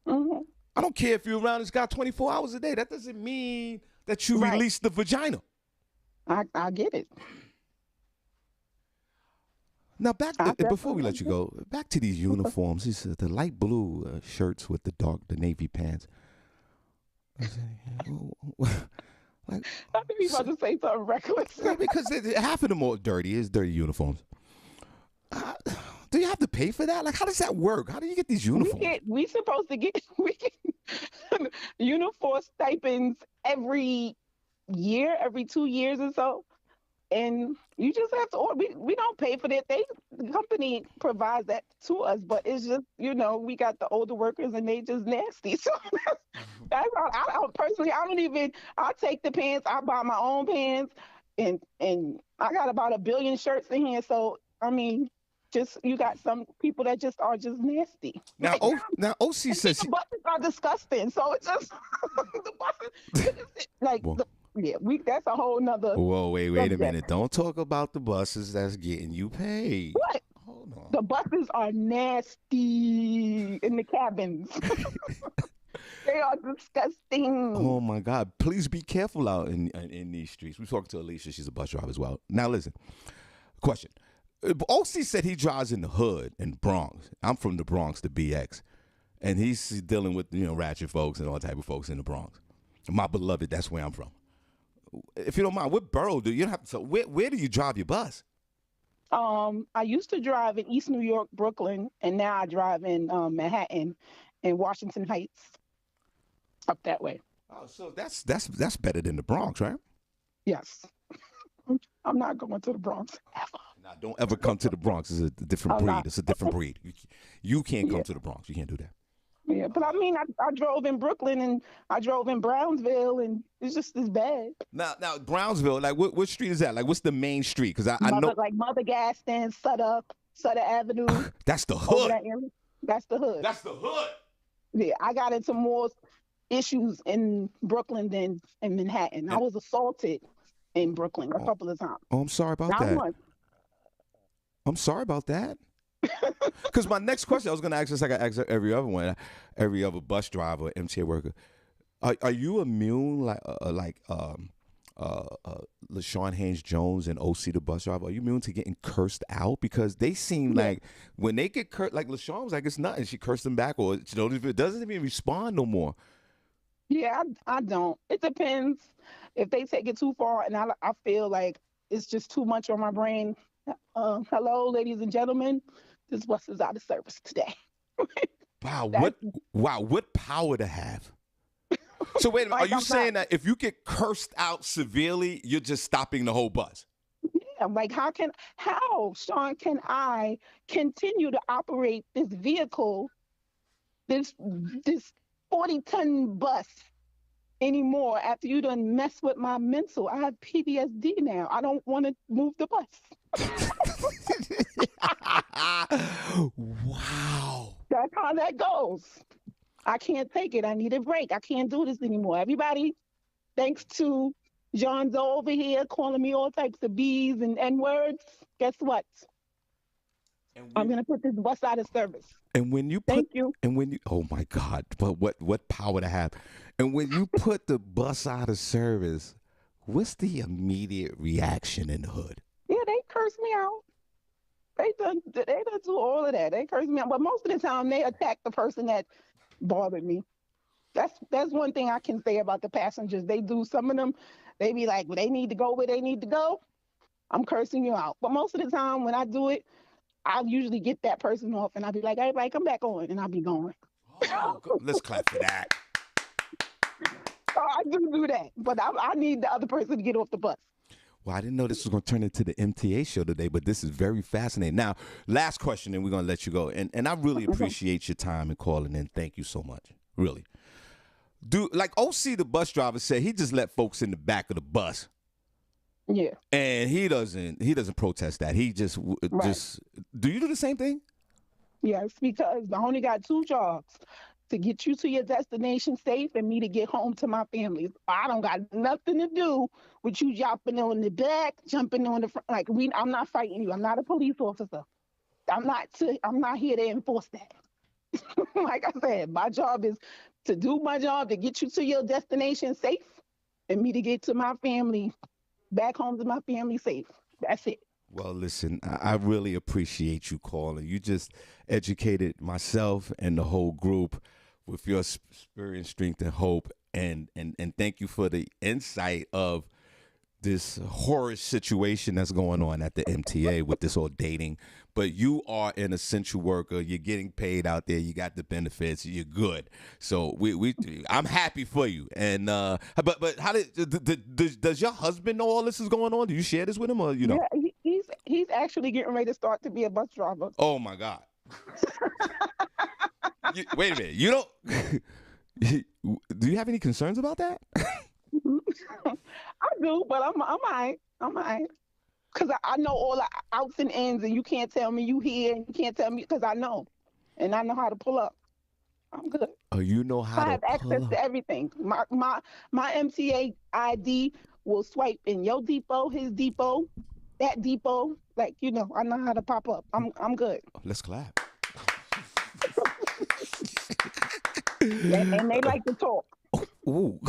Mm-hmm. I don't care if you're around this guy 24 hours a day. That doesn't mean that you release the vagina. I get it. Now, before we let you go, back to these uniforms. These the light blue shirts with the navy pants. Like, I think he's about to say something reckless. Because half of them are dirty. It's dirty uniforms. Do you have to pay for that? Like, how does that work? How do you get these uniforms? We get uniform stipends every year, every 2 years or so. And you just have to order. We don't pay for that. The company provides that to us, but it's just, we got the older workers and they just nasty. So that's all. I'll take the pants. I buy my own pants, and I got about 1 billion shirts in here. So, I mean, you got some people that just are just nasty. Now, OC says the buses are disgusting. So it's just the buses, that's a whole nother. Whoa, wait a minute. Don't talk about the buses that's getting you paid. What? Hold on. The buses are nasty in the cabins. They are disgusting. Oh my God! Please be careful out in these streets. We talked to Alicia; she's a bus driver as well. Now listen, question: OC said he drives in the hood in Bronx. I'm from the Bronx, the BX, and he's dealing with ratchet folks and all type of folks in the Bronx. My beloved, that's where I'm from. If you don't mind, what borough do you have? So where do you drive your bus? I used to drive in East New York, Brooklyn, and now I drive in Manhattan and Washington Heights, up that way. Oh, so that's better than the Bronx, right? Yes. I'm not going to the Bronx ever. Nah, don't ever come to the Bronx. It's a different I'm breed. not. It's a different breed. You can't come Yeah. to the Bronx. You can't do that. Yeah, but I mean, I drove in Brooklyn and I drove in Brownsville, and it's just as bad. Now Brownsville, like what street is that? Like what's the main street? Because I know Mother Gas Stand, Sutter Avenue, that's the over hood. that area. That's the hood. That's the hood. Yeah, I got into more issues in Brooklyn than in Manhattan. I was assaulted in Brooklyn a couple of times. Oh, I'm sorry about Not that. once. I'm sorry about that. Because my next question, I was going to ask this like I ask every other one, every other bus driver, MTA worker. Are you immune like LaShawn Haynes Jones and OC the bus driver? Are you immune to getting cursed out? Because they seem like when they get cursed, like LaShawn was like it's nothing. She cursed them back, or it doesn't even respond no more. Yeah, I don't. It depends if they take it too far, and I feel like it's just too much on my brain. Hello, ladies and gentlemen. This bus is out of service today. Wow, what power to have. So wait a minute, are you saying that if you get cursed out severely, you're just stopping the whole bus? Yeah, like how, Shawn, can I continue to operate this vehicle, this 40-ton bus anymore after you done mess with my mental? I have PTSD now. I don't want to move the bus. Wow. That's how that goes. I can't take it. I need a break. I can't do this anymore. Everybody, thanks to John's over here calling me all types of B's and N words, guess what? I'm gonna put this bus out of service. And when you put, oh my God, but what power to have. And when you put the bus out of service, what's the immediate reaction in the hood? Yeah, they curse me out. They done do all of that. They curse me out. But most of the time they attack the person that bothered me. That's one thing I can say about the passengers. They do, some of them, they be like, well, they need to go where they need to go. I'm cursing you out. But most of the time when I do it, I'll usually get that person off and I'll be like, everybody come back on, and I'll be going. Oh, let's clap for that. So I do that. But I need the other person to get off the bus. Well, I didn't know this was going to turn into the MTA show today, but this is very fascinating. Now, last question, and we're going to let you go. And I really appreciate your time and calling in. Thank you so much. Really. Like OC, the bus driver, said he just let folks in the back of the bus. Yeah. And he doesn't protest that. He just do you do the same thing? Yes, because I only got two jobs: to get you to your destination safe and me to get home to my family. I don't got nothing to do with you jumping on the back, jumping on the front. Like I'm not fighting you. I'm not a police officer. I'm not here to enforce that. Like I said, my job is to do my job to get you to your destination safe and me to get to my family, back home to my family safe. That's it. Well, listen, I really appreciate you calling. You just educated myself and the whole group with your spirit and strength and hope. And thank you for the insight of this horror situation that's going on at the MTA with this whole dating. But you are an essential worker. You're getting paid out there. You got the benefits. You're good. So I'm happy for you. And but how does your husband know all this is going on? Do you share this with him, or you know? Yeah, he's actually getting ready to start to be a bus driver. Oh my God. Wait a minute. You don't. Do you have any concerns about that? I do, but I'm all right. Because I know all the outs and ins, and you can't tell me you here, and you can't tell me, because I know. And I know how to pull up. I'm good. Oh, you know how I to have access to everything. My MTA ID will swipe in your depot, his depot, that depot, like, I know how to pop up. I'm good. Let's clap. And they like to talk. Ooh.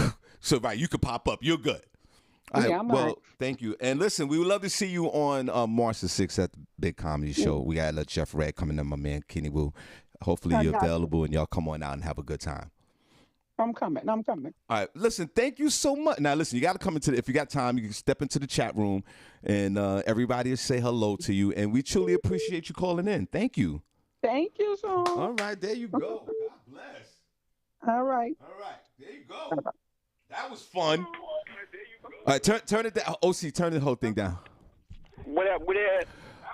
So, right, you could pop up. You're good. All right, Yeah, I'm well, all right. thank you. And listen, we would love to see you on March the 6th at the Big Comedy Show. We got Jeff Red coming in, my man, Kenny Wu. Hopefully I you're got you. available and y'all come on out and have a good time. I'm coming. All right, listen, thank you so much. Now, listen, you got to come if you got time, you can step into the chat room and everybody will say hello to you. And we truly appreciate you calling in. Thank you. Thank you, Shawn. All right, there you go. God bless. All right. All right, there you go. That was fun. All right, turn it down. OC, turn the whole thing down. What up? What up?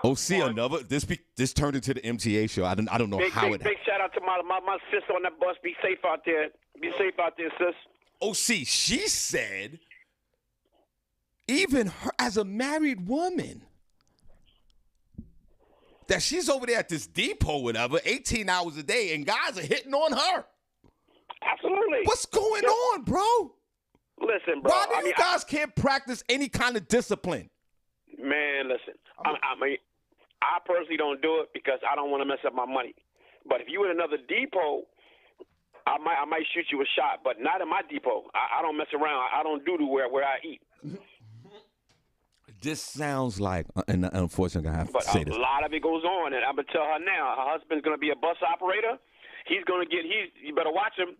OC, another. This turned into the MTA show. I don't know how it. Big shout out to my sister on that bus. Be safe out there. Be safe out there, sis. OC, she said, even her as a married woman, that she's over there at this depot, whatever, 18 hours a day, and guys are hitting on her. Absolutely. What's going on, bro? Listen, bro. Why do you guys can't practice any kind of discipline? Man, listen. I personally don't do it because I don't want to mess up my money. But if you in another depot, I might shoot you a shot, but not in my depot. I don't mess around. I don't do where I eat. This sounds like, and unfortunately, I have to say this. But a lot of it goes on, and I'm gonna tell her now. Her husband's gonna be a bus operator. He's gonna get. You better watch him.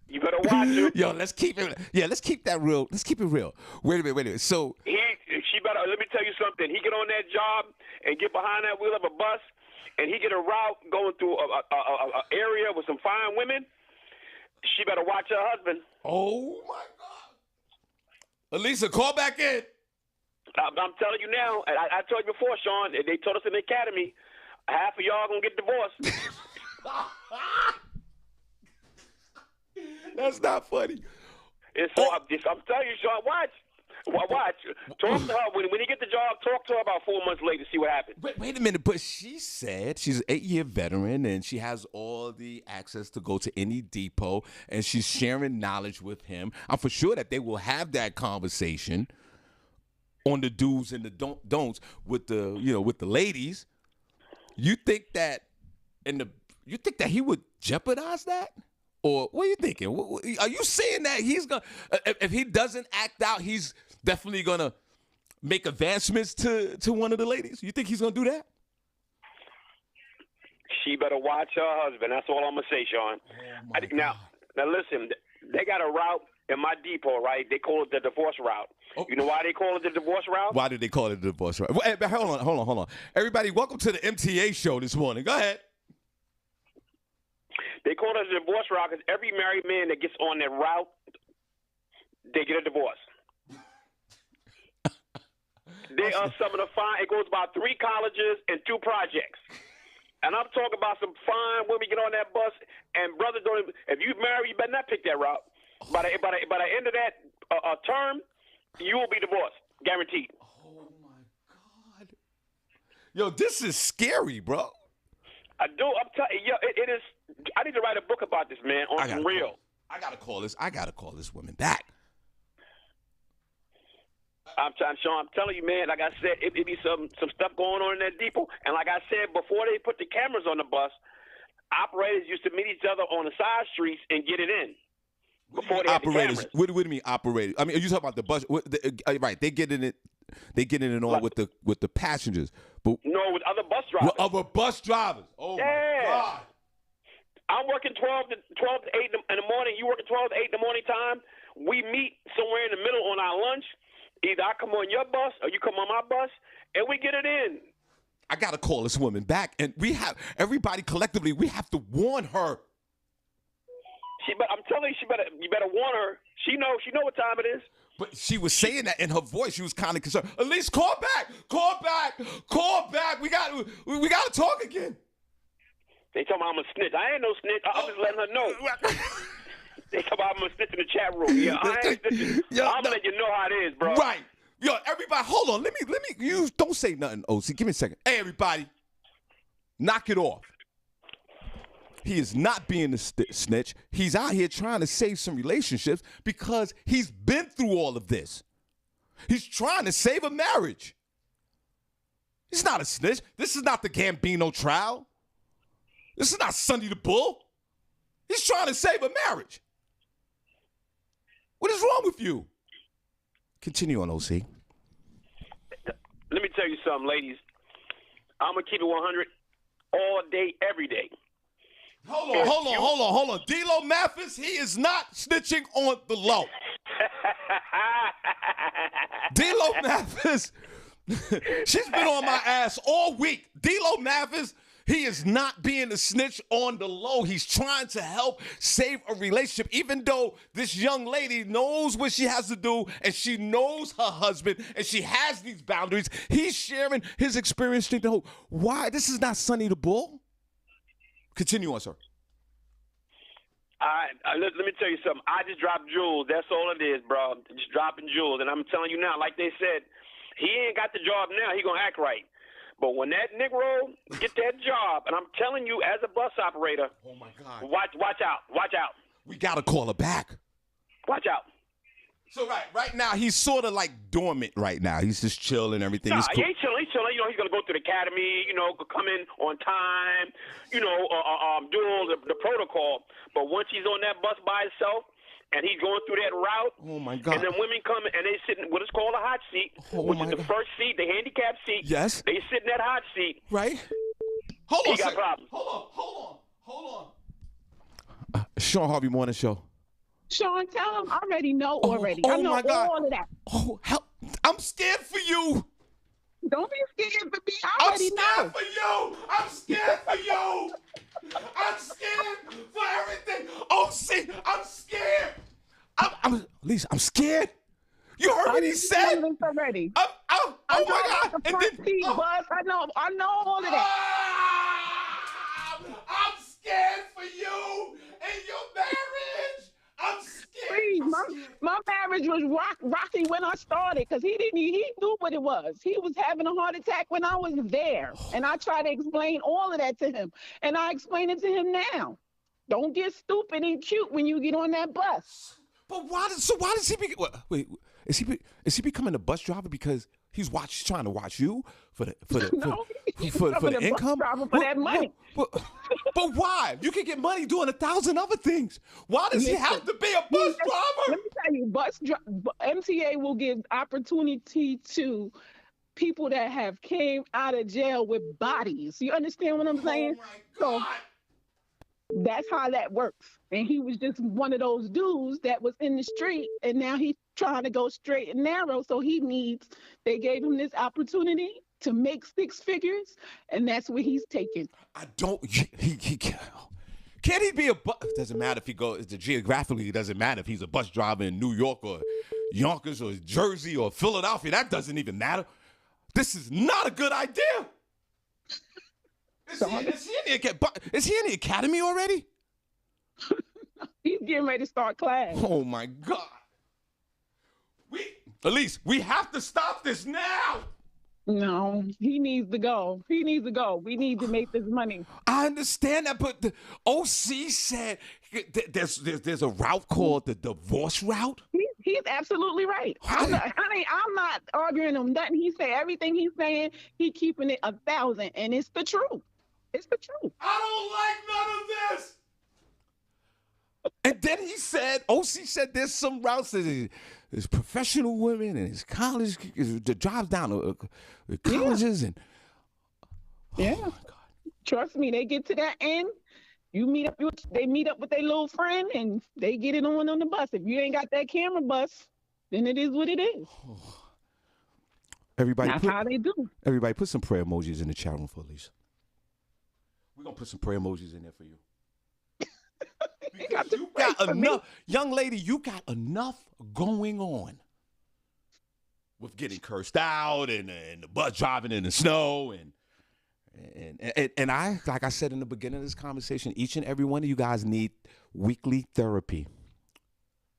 You better watch him. Yo, let's keep it. Yeah, let's keep that real. Let's keep it real. Wait a minute. So she better. Let me tell you something. He get on that job and get behind that wheel of a bus, and he get a route going through a area with some fine women. She better watch her husband. Oh my God, Elisa, call back in. I'm telling you now. And I told you before, Shawn. They told us in the academy, half of y'all gonna get divorced. That's not funny. I'm telling you, Shawn, watch. Talk to her. When you get the job, talk to her about 4 months later, see what happens. Wait a minute, but she said she's an 8-year veteran and she has all the access to go to any depot and she's sharing knowledge with him. I'm for sure that they will have that conversation on the do's and the don'ts with the ladies. You think that he would jeopardize that? Or what are you thinking? Are you saying that he's gonna, if he doesn't act out, he's definitely gonna make advancements to one of the ladies? You think he's gonna do that? She better watch her husband. That's all I'm gonna say, Shawn. Now listen. They got a route in my depot, right? They call it the divorce route. Oh. You know why they call it the divorce route? Why did they call it the divorce route? Hey, hold on. Everybody, welcome to the MTA show this morning. Go ahead. They call it a divorce route because every married man that gets on that route, they get a divorce. They are some of the fine. It goes about 3 colleges and 2 projects. And I'm talking about some fine women get on that bus, and brothers don't even, if you marry, you better not pick that route. By the end of that term, you will be divorced, guaranteed. Oh, my God. Yo, this is scary, bro. I do. I'm telling you, it is. I need to write a book about this, man, on some real. I gotta call this woman back. Shawn, I'm telling you, man, like I said, it be some stuff going on in that depot. And like I said, before they put the cameras on the bus, operators used to meet each other on the side streets and get it in. Before they operators, had the what do you mean operators? I mean, are you talking about the bus? Right, they get in it. They get in it on with the passengers, but no, with other bus drivers. With other bus drivers. Oh my God! I'm working 12 to 8 in the morning. You working 12 to 8 in the morning time. We meet somewhere in the middle on our lunch. Either I come on your bus or you come on my bus, and we get it in. I gotta call this woman back, and we have everybody collectively. We have to warn her. I'm telling you, you better warn her. She know what time it is. But she was saying that in her voice. She was kind of concerned. At least call back. We got to talk again. They tell me I'm a snitch. I ain't no snitch. I'm just letting her know. They tell me I'm a snitch in the chat room. Yeah, I ain't snitching. I'm gonna let you know how it is, bro. Right. Yo, everybody, hold on. Let me. You don't say nothing, OC. Give me a second. Hey, everybody, knock it off. He is not being a snitch. He's out here trying to save some relationships because he's been through all of this. He's trying to save a marriage. He's not a snitch. This is not the Gambino trial. This is not Sonny the Bull. He's trying to save a marriage. What is wrong with you? Continue on, OC. Let me tell you something, ladies. I'm going to keep it 100 all day, every day. Hold on. D-Lo Mathis, he is not snitching on the low. D-Lo Mathis, she's been on my ass all week. D-Lo Mathis, he is not being a snitch on the low. He's trying to help save a relationship, even though this young lady knows what she has to do and she knows her husband and she has these boundaries. He's sharing his experience, strength, and hope. Why? This is not Sonny the Bull. Continue on, sir. Let me tell you something. I just dropped jewels. That's all it is, bro. Just dropping jewels. And I'm telling you now, like they said, he ain't got the job now. He going to act right. But when that Negro get that job, and I'm telling you, as a bus operator, oh my God, watch out. We gotta call her back. Watch out. So right now he's sort of like dormant right now. He's just chilling and everything. Nah, cool. He's chilling. You know, he's gonna go through the academy. You know, come in on time. You know, do all the protocol. But once he's on that bus by himself, and he's going through that route. Oh, my God. And then women come and they sit in what is called a hot seat, which is the first seat, the handicap seat. Yes. They sit in that hot seat. Right. Hold on. He got problems. Hold on. Shawn Harvey Morning Show. Shawn, tell him I already know already. Oh I know my God. all of that. Oh, hell. I'm scared for you. Don't be scared for me. I already know. I'm scared for you. I'm scared for everything. Oh, see, I'm scared. I'm scared. You heard what he said? Already. Oh my God. The front seat, Buzz. I know all of that. I'm scared for you and your marriage. I'm scared. Please, my marriage was rocky when I started because he knew what it was. He was having a heart attack when I was there. And I tried to explain all of that to him. And I explain it to him now. Don't get stupid and cute when you get on that bus. But why does he wait, is he becoming a bus driver because he's trying to watch you for the income? For that money. But why? You can get money doing 1,000 other things. Why does he have to be a bus driver? Let me tell you, MTA will give opportunity to people that have came out of jail with bodies. You understand what I'm saying? Oh my God. So that's how that works. And he was just one of those dudes that was in the street, and now he's trying to go straight and narrow. So they gave him this opportunity to make 6 figures, and that's what he's taking. He can't he be a bus? It doesn't matter if he goes, geographically, it doesn't matter if he's a bus driver in New York or Yonkers or Jersey or Philadelphia. That doesn't even matter. This is not a good idea. Is he in the academy already? He's getting ready to start class. Oh my God. Elise, we have to stop this now. No, he needs to go. We need to make this money. I understand that, but the OC said there's a route called the divorce route. He's absolutely right. I'm not arguing him nothing. He said everything he's saying. He keeping it 1,000, and it's the truth. It's the truth. I don't like none of this. And then OC said there's some routes that there's professional women and it's college, the drives down to colleges and yeah. Oh my God. Trust me, they get to that end. They meet up with their little friend and they get it on the bus. If you ain't got that camera bus, then it is what it is. That's how they do. Everybody put some prayer emojis in the chat room for Elise. We're gonna put some prayer emojis in there for you. You got enough, young lady. You got enough going on with getting cursed out and the bus driving in the snow and I, like I said in the beginning of this conversation, each and every one of you guys need weekly therapy.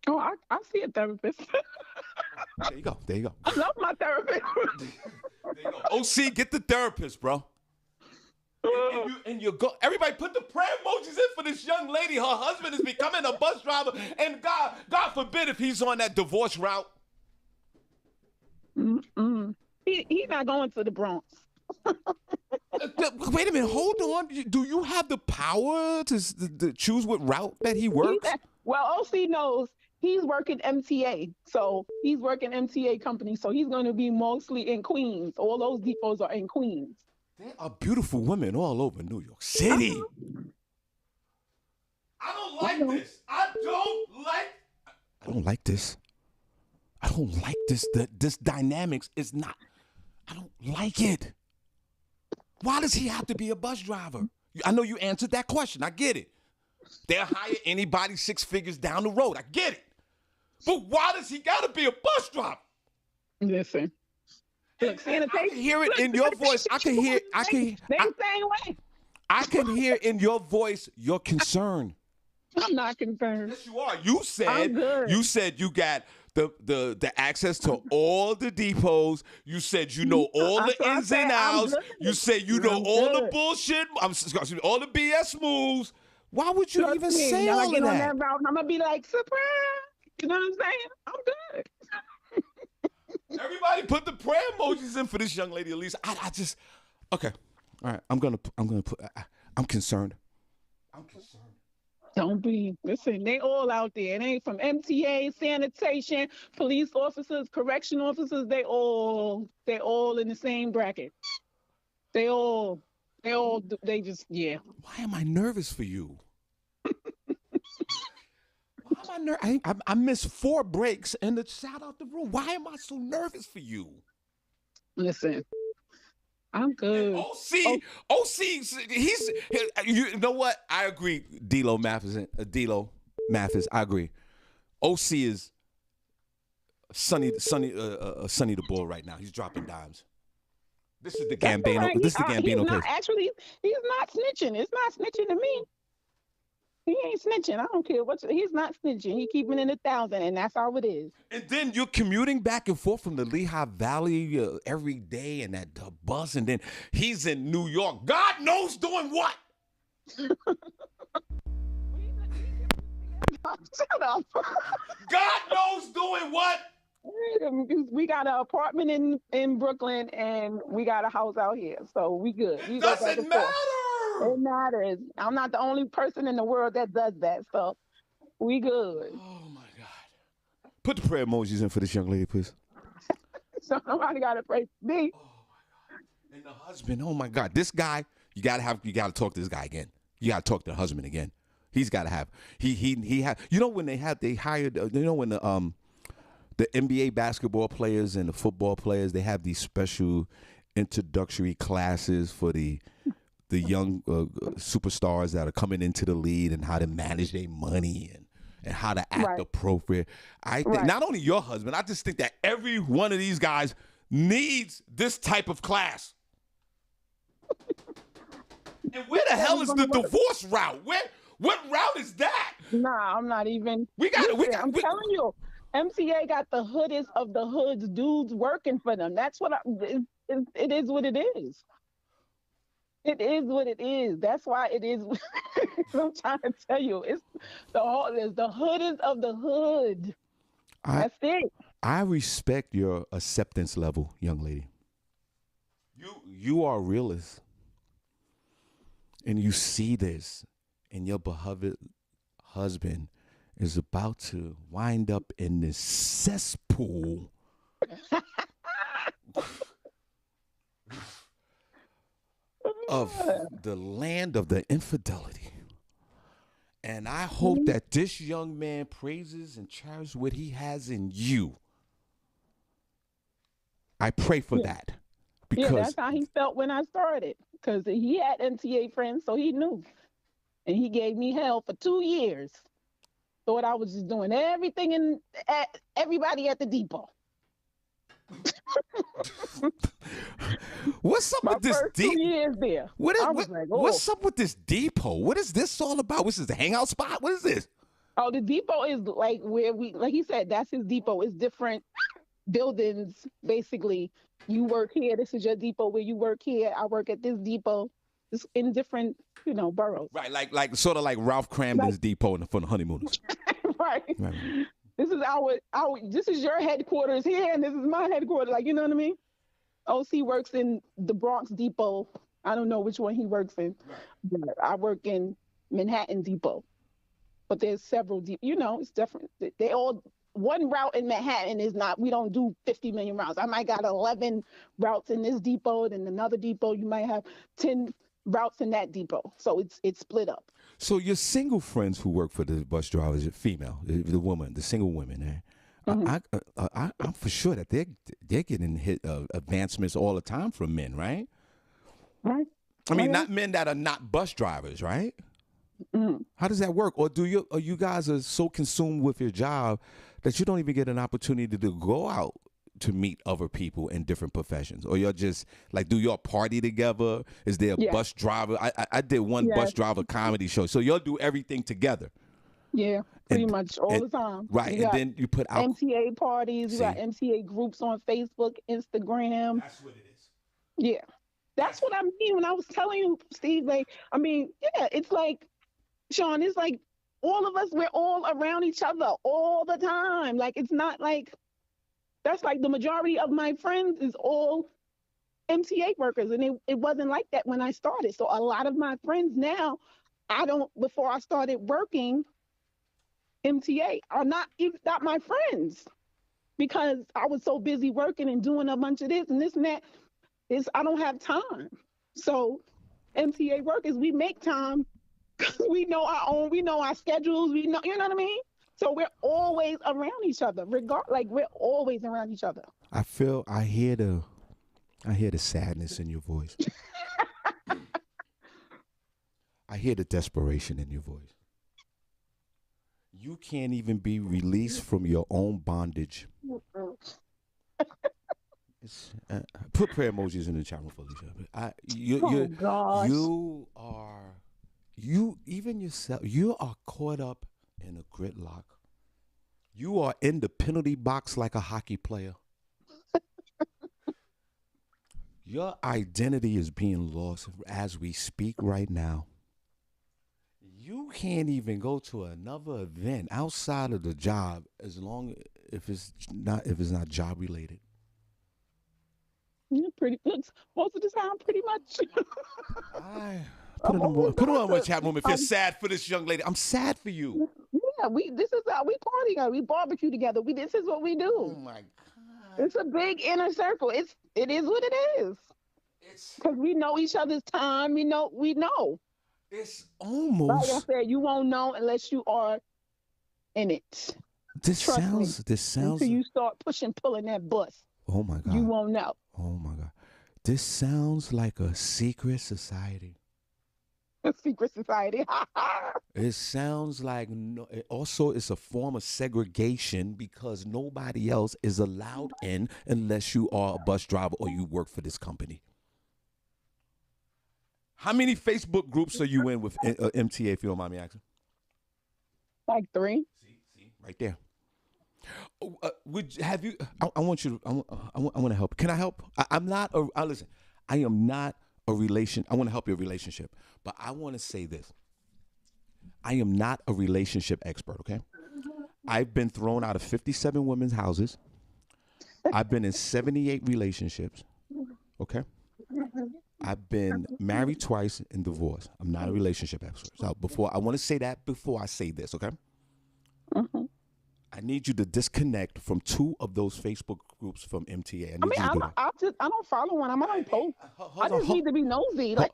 Oh, I see a therapist. There you go. I love my therapist. There you go. OC, get the therapist, bro. And you go. Everybody, put the prayer emojis in for this young lady. Her husband is becoming a bus driver, and God forbid if he's on that divorce route. Mm-mm. He not going to the Bronx. Wait a minute, hold on. Do you have the power to choose what route that he works? Well, OC knows he's working MTA, so he's working MTA company, so he's going to be mostly in Queens. All those depots are in Queens. There are beautiful women all over New York City. I don't like this. I don't like this. I don't like this. This dynamics is not. I don't like it. Why does he have to be a bus driver? I know you answered that question. I get it. They'll hire anybody 6 figures down the road. I get it. But why does he got to be a bus driver? Listen. Look, sanitation. I can hear it in your voice. I can hear. Same way. I can hear in your voice your concern. I'm not concerned. Yes, you are. You said you got the access to all the depots. You said you know all the ins and outs. You said you know all the bullshit. All the BS moves. Why would you even say all of that? I'm gonna be like, surprise. You know what I'm saying? I'm good. Everybody put the prayer emojis in for this young lady, Elise. I just okay. All right. I'm gonna put. I'm concerned. I'm concerned. Don't be. Listen, they all out there. They ain't from MTA, sanitation, police officers, correction officers. They all in the same bracket. They just, yeah. Why am I nervous for you? Why am I nervous? I missed 4 breaks and the shout out the room. Why am I so nervous for you? Listen, I'm good. And OC, you know what? I agree. D-Lo Mathis, I agree. OC is Sonny the Bull right now. He's dropping dimes. This is the Gambino. Right. This is the Gambino case. Actually, he's not snitching. It's not snitching to me. He ain't snitching. I don't care what. He's not snitching. He keeping in 1,000, and that's how it is. And then you're commuting back and forth from the Lehigh Valley every day, and that bus, and then he's in New York. God knows doing what. Shut up. God knows doing what. We got an apartment in Brooklyn, and we got a house out here, so we good. It doesn't matter. It matters. I'm not the only person in the world that does that, so we good. Oh my God! Put the prayer emojis in for this young lady, please. So somebody got to pray for me. Oh my God! And the husband. Oh my God! This guy, you gotta talk to this guy again. You gotta talk to the husband again. He's gotta have. He had. You know when they hired. You know when the NBA basketball players and the football players, they have these special introductory classes for the young superstars that are coming into the league and how to manage their money and how to act appropriate. I think not only your husband, I just think that every one of these guys needs this type of class. And where the hell is the divorce route? What route is that? Nah, I'm not even. I'm telling you, MTA got the hoodest of the hoods dudes working for them. That's what it is what it is. It is what it is. That's why it is. I'm trying to tell you, it's the hoodest of the hood. That's it. I respect your acceptance level, young lady. You are a realist, and you see this, and your beloved husband is about to wind up in this cesspool of the land of the infidelity. And I hope that this young man praises and cherishes what he has in you. I pray for that. Because that's how he felt when I started. Because he had MTA friends, so he knew. And he gave me hell for 2 years. Thought I was just doing everything everybody at the depot. What's up with this depot? 2 years there. What's up with this depot? What is this all about? This is the hangout spot? What is this? Oh, the depot is like where like he said, that's his depot. It's different buildings, basically. You work here. This is your depot where you work here. I work at this depot. It's in different, boroughs. Right, like sort of like Ralph Cramden's depot for the honeymooners. Right. This is your headquarters here, and this is my headquarters. Like, you know what I mean? OC works in the Bronx Depot. I don't know which one he works in. But I work in Manhattan Depot. But there's several it's different. They all one route in Manhattan is not. We don't do 50 million routes. I might got 11 routes in this depot, and another depot you might have 10 routes in that depot. So it's split up. So your single friends who work for the bus drivers, female, the woman, the single women, I'm for sure that they're getting hit advancements all the time from men, right? Right. I mean, not men that are not bus drivers, right? How does that work? Or you guys are so consumed with your job that you don't even get an opportunity to go out to meet other people in different professions? Or you're just like, do y'all party together? Is there a bus driver? I did one bus driver comedy show. So y'all do everything together. Yeah, pretty much all the time. Right. And then you put out MTA parties, you got MTA groups on Facebook, Instagram. That's what it is. Yeah. That's what I mean when I was telling you, Steve. Like, I mean, it's like, Shawn, it's like all of us, we're all around each other all the time. Like, it's not like, that's like the majority of my friends is all MTA workers. And it wasn't like that when I started. So a lot of my friends now, before I started working MTA, are not my friends, because I was so busy working and doing a bunch of this and that. I don't have time. So MTA workers, we make time. We know our schedules. We know, you know what I mean? So we're always around each other. We're always around each other. I hear the sadness in your voice. I hear the desperation in your voice. You can't even be released from your own bondage. Put prayer emojis in the chat room, Felicia. You are caught up in a gridlock. You are in the penalty box like a hockey player. Your identity is being lost as we speak right now. You can't even go to another event outside of the job if it's not job related. Yeah, most of the time, pretty much. Put on one chat room if you're sad for this young lady. I'm sad for you. Yeah, this is how we party. We barbecue together. This is what we do. Oh my God! It's a big inner circle. It is what it is. It's because we know each other's time. We know. It's almost like I said. You won't know unless you are in it. This sounds. Until you start pulling that bus. Oh my God! You won't know. Oh my God! This sounds like a secret society. A secret society. It sounds like it's a form of segregation because nobody else is allowed in unless you are a bus driver or you work for this company. How many Facebook groups are you in with MTA, if you don't mind me asking? Like 3. See, right there. I want you to. I want to help. Can I help? Listen. I am not a relation. I want to help your relationship, but I want to say this. I am not a relationship expert. Okay, I've been thrown out of 57 women's houses. I've been in 78 relationships. Okay, I've been married twice and divorced. I'm not a relationship expert. So I want to say that before I say this. Okay. Mm-hmm. I need you to disconnect from 2 of those Facebook groups from MTA. I don't follow one. I'm on post. I just need to be nosy. Like,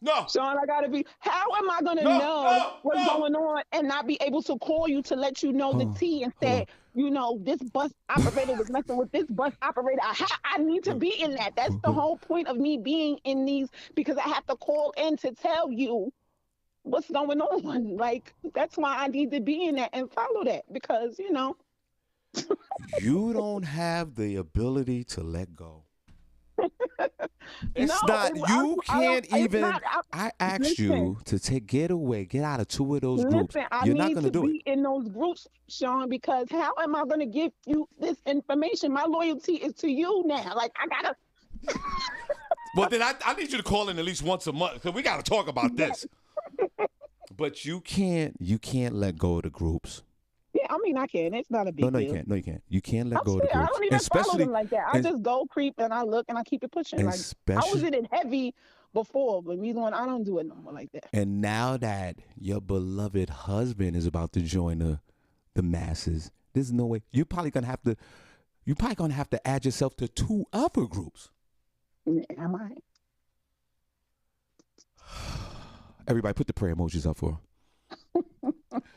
no. Shawn, I gotta be. How am I gonna know what's going on and not be able to call you to let you know the tea and say, this bus operator was messing with this bus operator. I need to be in that. That's the whole point of me being in these, because I have to call in to tell you what's going on. Like, that's why I need to be in that and follow that, because, You don't have the ability to let go. I asked you to get out of 2 of those groups. You're not going to do it. I need to be in those groups, Shawn, because how am I going to give you this information? My loyalty is to you now. Like, I got to. Well, then I need you to call in at least once a month, because we got to talk about this. But you can't let go of the groups. Yeah, I mean, I can. It's not a big No, deal. you can't. No, you can't. You can't let I'm go of the still, I groups. don't even follow Especially, them like that. I and- just go creep and I look and I keep it pushing. Like I was in it heavy before, but me going, I don't do it no more like that. And now that your beloved husband is about to join the masses, there's no way. You're probably gonna have to add yourself to 2 other groups. Am I? Everybody, put the prayer emojis up for her.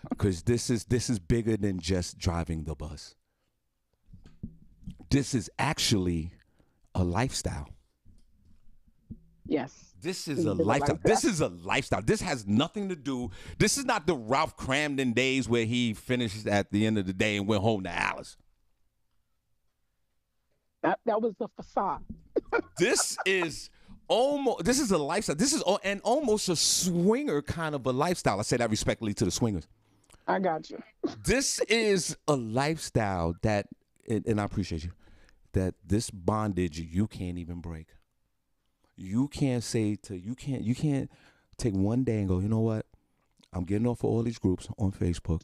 Because this is bigger than just driving the bus. This is actually a lifestyle. Yes. This is a lifestyle. This is a lifestyle. This has nothing to do. This is not the Ralph Cramden days where he finished at the end of the day and went home to Alice. That was the facade. This is a lifestyle. This is almost a swinger kind of a lifestyle. I say that respectfully to the swingers. I got you. This is a lifestyle that, and I appreciate you, that this bondage you can't even break. You can't take one day and go, you know what? I'm getting off of all these groups on Facebook.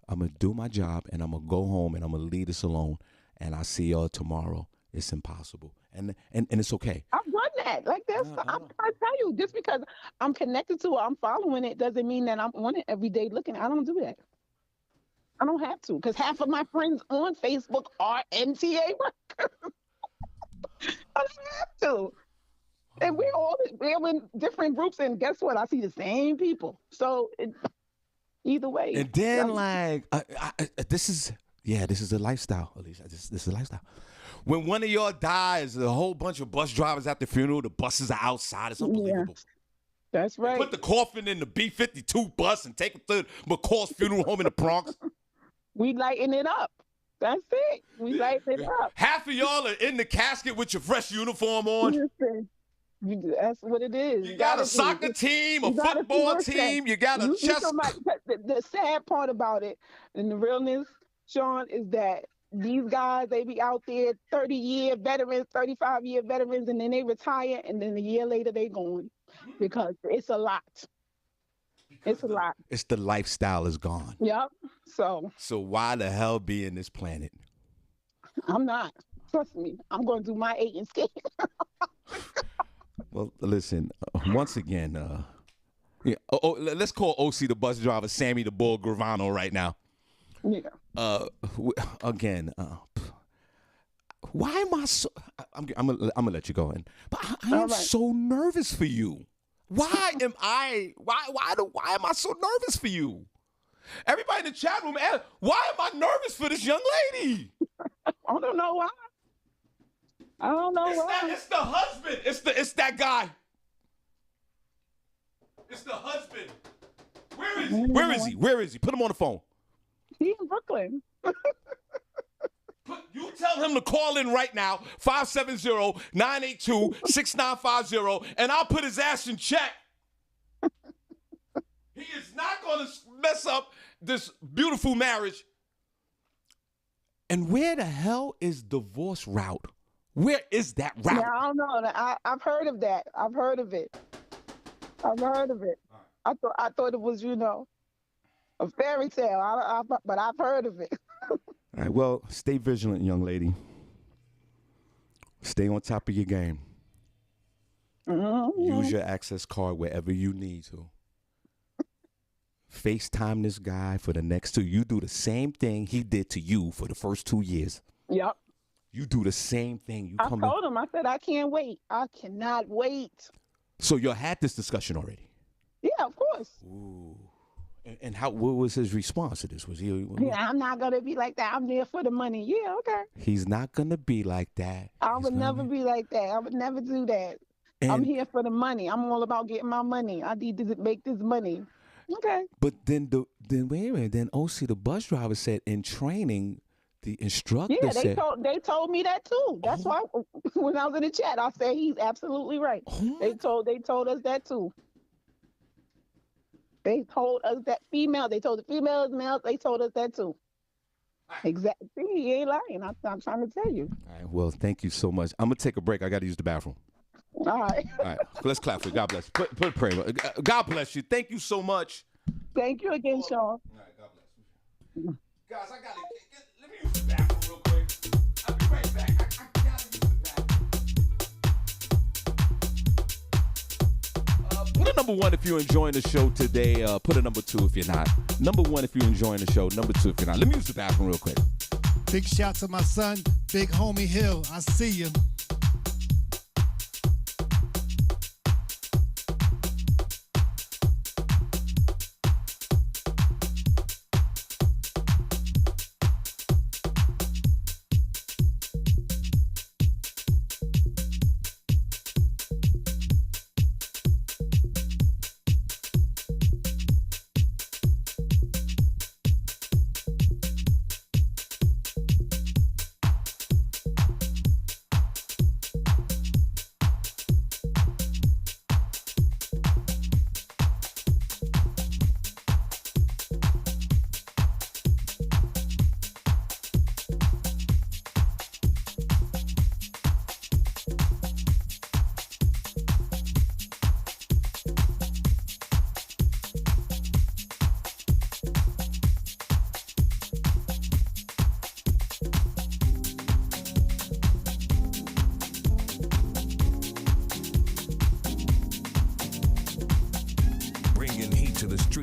I'm going to do my job and I'm going to go home and I'm going to leave this alone and I'll see y'all tomorrow. It's impossible. And it's okay. I've done that. Like this, I'm trying to tell you, just because I'm connected to it, I'm following it, doesn't mean that I'm on it every day looking. I don't do that. I don't have to, because half of my friends on Facebook are MTA workers. I don't have to. And we're in different groups, and guess what? I see the same people. So either way. And then this is a lifestyle, Alicia. This is a lifestyle. When one of y'all dies, a whole bunch of bus drivers at the funeral, the buses are outside. It's unbelievable. Yeah, that's right. They put the coffin in the B-52 bus and take it to McCall's funeral home in the Bronx. We lighten it up. That's it. We lighten it up. Half of y'all are in the casket with your fresh uniform on. Listen, that's what it is. You got a soccer team, a football team. You got a chess. The sad part about it and the realness, Shawn, is that these guys, they be out there 30-year veterans, 35-year veterans, and then they retire, and then a year later they gone because it's a lot. It's a lot. It's the lifestyle is gone. Yep. So why the hell be in this planet? I'm not. Trust me. I'm going to do my 8 and skate. Well, listen. Once again, let's call OC the bus driver, Sammy the Bull Gravano right now. Yeah. Again. Why am I so? I'm gonna let you go in, but I am so nervous for you. Why am I? Why am I so nervous for you? Everybody in the chat room, why am I nervous for this young lady? I don't know why. I don't know why. It's the husband. It's that guy. It's the husband. Where is he? Where is he? Put him on the phone. He's in Brooklyn. You tell him to call in right now, 570-982-6950, and I'll put his ass in check. He is not going to mess up this beautiful marriage. And where the hell is divorce route? Where is that route? Yeah, I don't know. I've heard of that. I've heard of it. I thought it was, a fairy tale. But I've heard of it. All right, well, stay vigilant, young lady. Stay on top of your game. Mm-hmm. Use your access card wherever you need to. FaceTime this guy for the next 2. You do the same thing he did to you for the first 2 years. Yep. You do the same thing. I told him, I said, I can't wait. I cannot wait. So you had this discussion already? Yeah, of course. Ooh. And what was his response to this? Was he? Yeah, I'm not gonna be like that. I'm there for the money. Yeah, okay. He's not gonna be like that. I would never be like that. I would never do that. I'm here for the money. I'm all about getting my money. I need to make this money. Okay. But then wait a minute. Then OC the bus driver said in training, the instructor said they told me that too. That's why when I was in the chat, I said he's absolutely right. They told us that too. They told us that female. They told the females, males. They told us that too. Exactly. He ain't lying. I'm trying to tell you. All right. Well, thank you so much. I'm gonna take a break. I got to use the bathroom. All right. All right. Let's clap for you. God bless. Put prayer. God bless you. Thank you so much. Thank you again, Sean. All right, God bless. Guys, I gotta let me use the bathroom real quick. I'll be right back. I gotta use the bathroom. Put a number one if you're enjoying the show today. Put a number two if you're not. Number one if you're enjoying the show. Number two if you're not. Let me use the bathroom real quick. Big shout to my son, Big Homie Hill. I see you.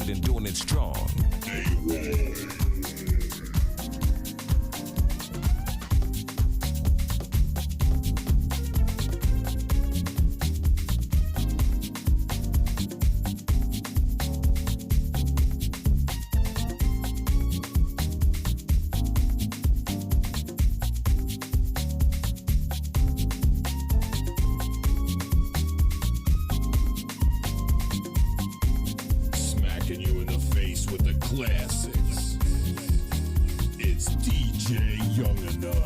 And doing it strong. Classics. It's DJ Young and Nut.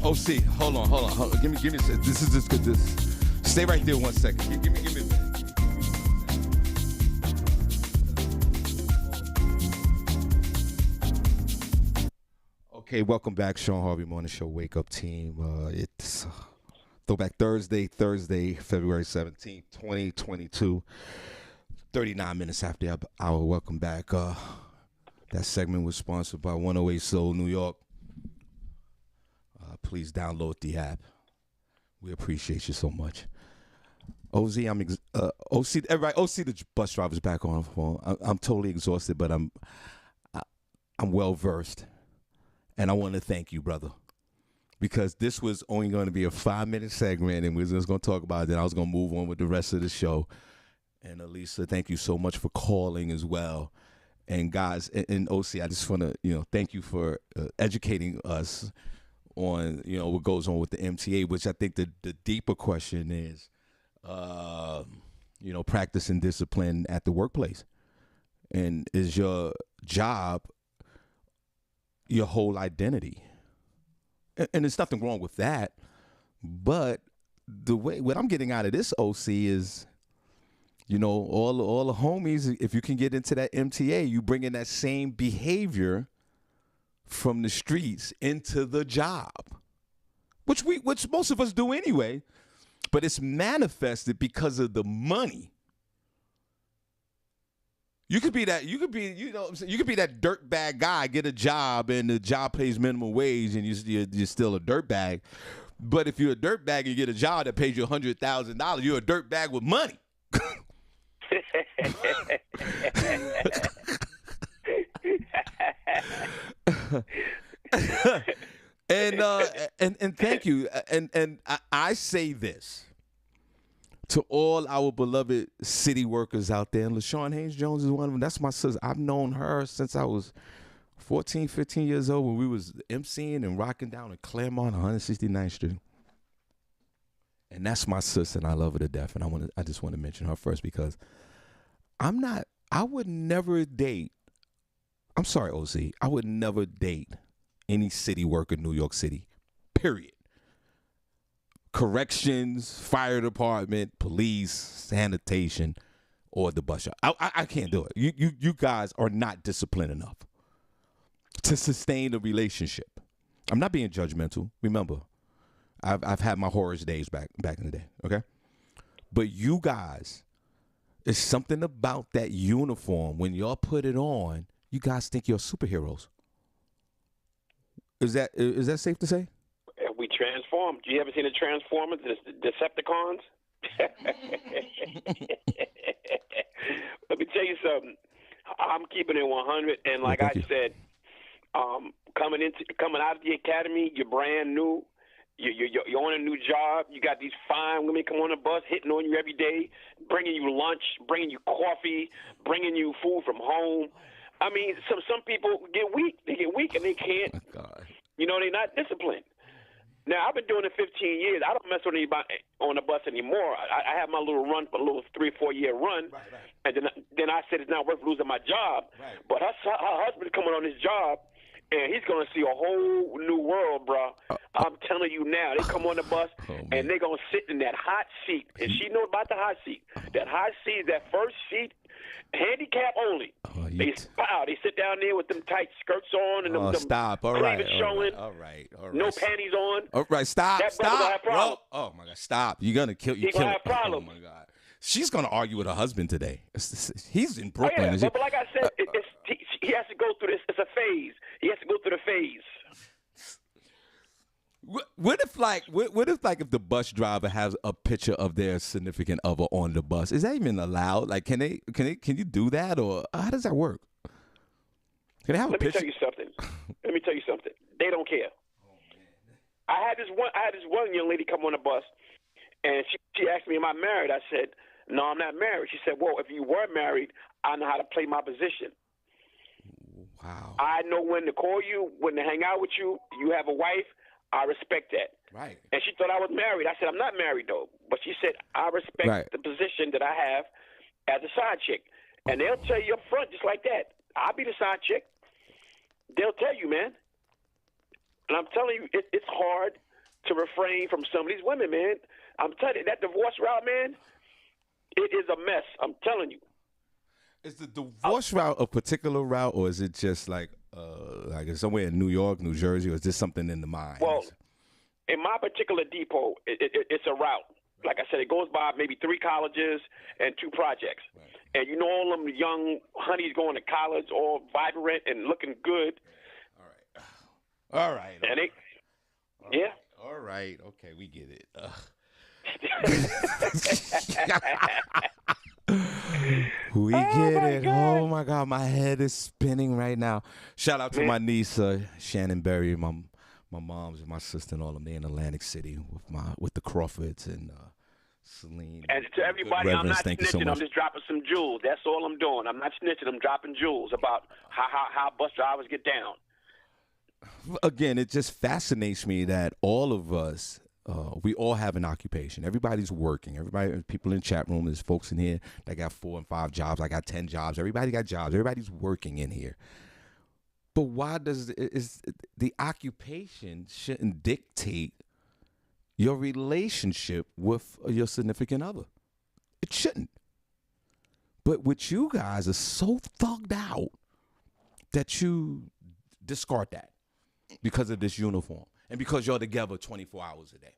OC, hold on. Give me. This is just good. Stay right there 1 second. Give me a minute. Okay, welcome back, Shawn Harvey Morning Show Wake Up Team. It's Throwback Thursday, February 17th, 2022. 39 minutes after the hour. Welcome back. That segment was sponsored by 108 Soul New York. Please download the app. We appreciate you so much. OZ, everybody. OC, the bus driver's back on the phone. I'm totally exhausted, but I'm well versed, and I want to thank you, brother, because this was only going to be a 5-minute segment, and we were just going to talk about it. Then I was going to move on with the rest of the show. And Elisa, thank you so much for calling as well. And guys, and OC, I just want to thank you for educating us on what goes on with the MTA, which I think the deeper question is, practice and discipline at the workplace. And is your job your whole identity? And there's nothing wrong with that, but what I'm getting out of this, OC, is all the homies, if you can get into that MTA, you bring in that same behavior from the streets into the job, which most of us do anyway, but it's manifested because of the money. You could be that dirtbag guy, get a job, and the job pays minimum wage, and you're still a dirtbag. But if you're a dirtbag and you get a job that pays you $100,000, you're a dirtbag with money. and thank you. And I say this to all our beloved city workers out there. And LaShawn Haynes Jones is one of them. That's my sister. I've known her since I was 14, 15 years old when we was emceeing and rocking down in Claremont, 169th Street. And that's my sister, and I love her to death. And I just want to mention her first because I would never date. I'm sorry, OC. I would never date any city worker in New York City. Period. Corrections, fire department, police, sanitation, or the bus shop. I can't do it. You guys are not disciplined enough to sustain a relationship. I'm not being judgmental. Remember, I've had my horror days back in the day. Okay, but you guys, it's something about that uniform when y'all put it on. You guys think you're superheroes. Is that safe to say? We transformed. You ever seen the Transformers, the Decepticons? Let me tell you something. I'm keeping it 100, and like I said, coming out of the academy, you're brand new. You're on a new job. You got these fine women come on the bus, hitting on you every day, bringing you lunch, bringing you coffee, bringing you food from home. I mean, some people get weak. They get weak and they can't. Oh, God. You know, they're not disciplined. Now, I've been doing it 15 years. I don't mess with anybody on the bus anymore. I have my little run, a little 3 or 4 year run, and then I said it's not worth losing my job. Right. But her husband's coming on his job, and he's going to see a whole new world, bro. I'm telling you now. They come on the bus, and they're going to sit in that hot seat. And she knows about the hot seat. That hot seat is that first seat, handicap only. They sit down there with them tight skirts on and them cleavage showing. All right. No panties on. All right, stop. That brother gonna have problems. Oh my God, stop! You're gonna kill. He's gonna have problems. Oh my God, she's gonna argue with her husband today. He's in Brooklyn. Oh, yeah. But like I said, he has to go through this. It's a phase. He has to go through the phase. What if if the bus driver has a picture of their significant other on the bus? Is that even allowed? Like, can you do that, or how does that work? Can they have a picture? Let me tell you something. They don't care. I had this one young lady come on the bus, and she asked me, "Am I married?" I said, "No, I'm not married." She said, "Well, if you were married, I know how to play my position." Wow. I know when to call you, when to hang out with you. You have a wife. I respect that. Right. And she thought I was married. I said, I'm not married, though. But she said, I respect the position that I have as a side chick. And they'll tell you up front just like that. I'll be the side chick. They'll tell you, man. And I'm telling you, it's hard to refrain from some of these women, man. I'm telling you, that divorce route, man, it is a mess. I'm telling you. Is the divorce route a particular route, or is it just like it's somewhere in New York, New Jersey, or is this something in the mind? Well, in my particular depot, it's a route. Like I said, it goes by maybe 3 colleges and 2 projects. Right. And you know all them young honeys going to college, all vibrant and looking good. All right. And All right. Okay, we get it. We get it. God. Oh my God, my head is spinning right now. Shout out to my niece, Shannon Berry, my mom's and my sister and all of them. They in Atlantic City with the Crawfords and Celine. And to everybody, I'm not snitching. I'm just dropping some jewels. That's all I'm doing. I'm not snitching. I'm dropping jewels about how bus drivers get down. Again, it just fascinates me that all of us, we all have an occupation. Everybody's working. People in the chat room, there's folks in here that got 4 and 5 jobs. I got 10 jobs. Everybody got jobs. Everybody's working in here. But why does the occupation shouldn't dictate your relationship with your significant other? It shouldn't. But with you guys are so thugged out that you discard that because of this uniform and because you're together 24 hours a day.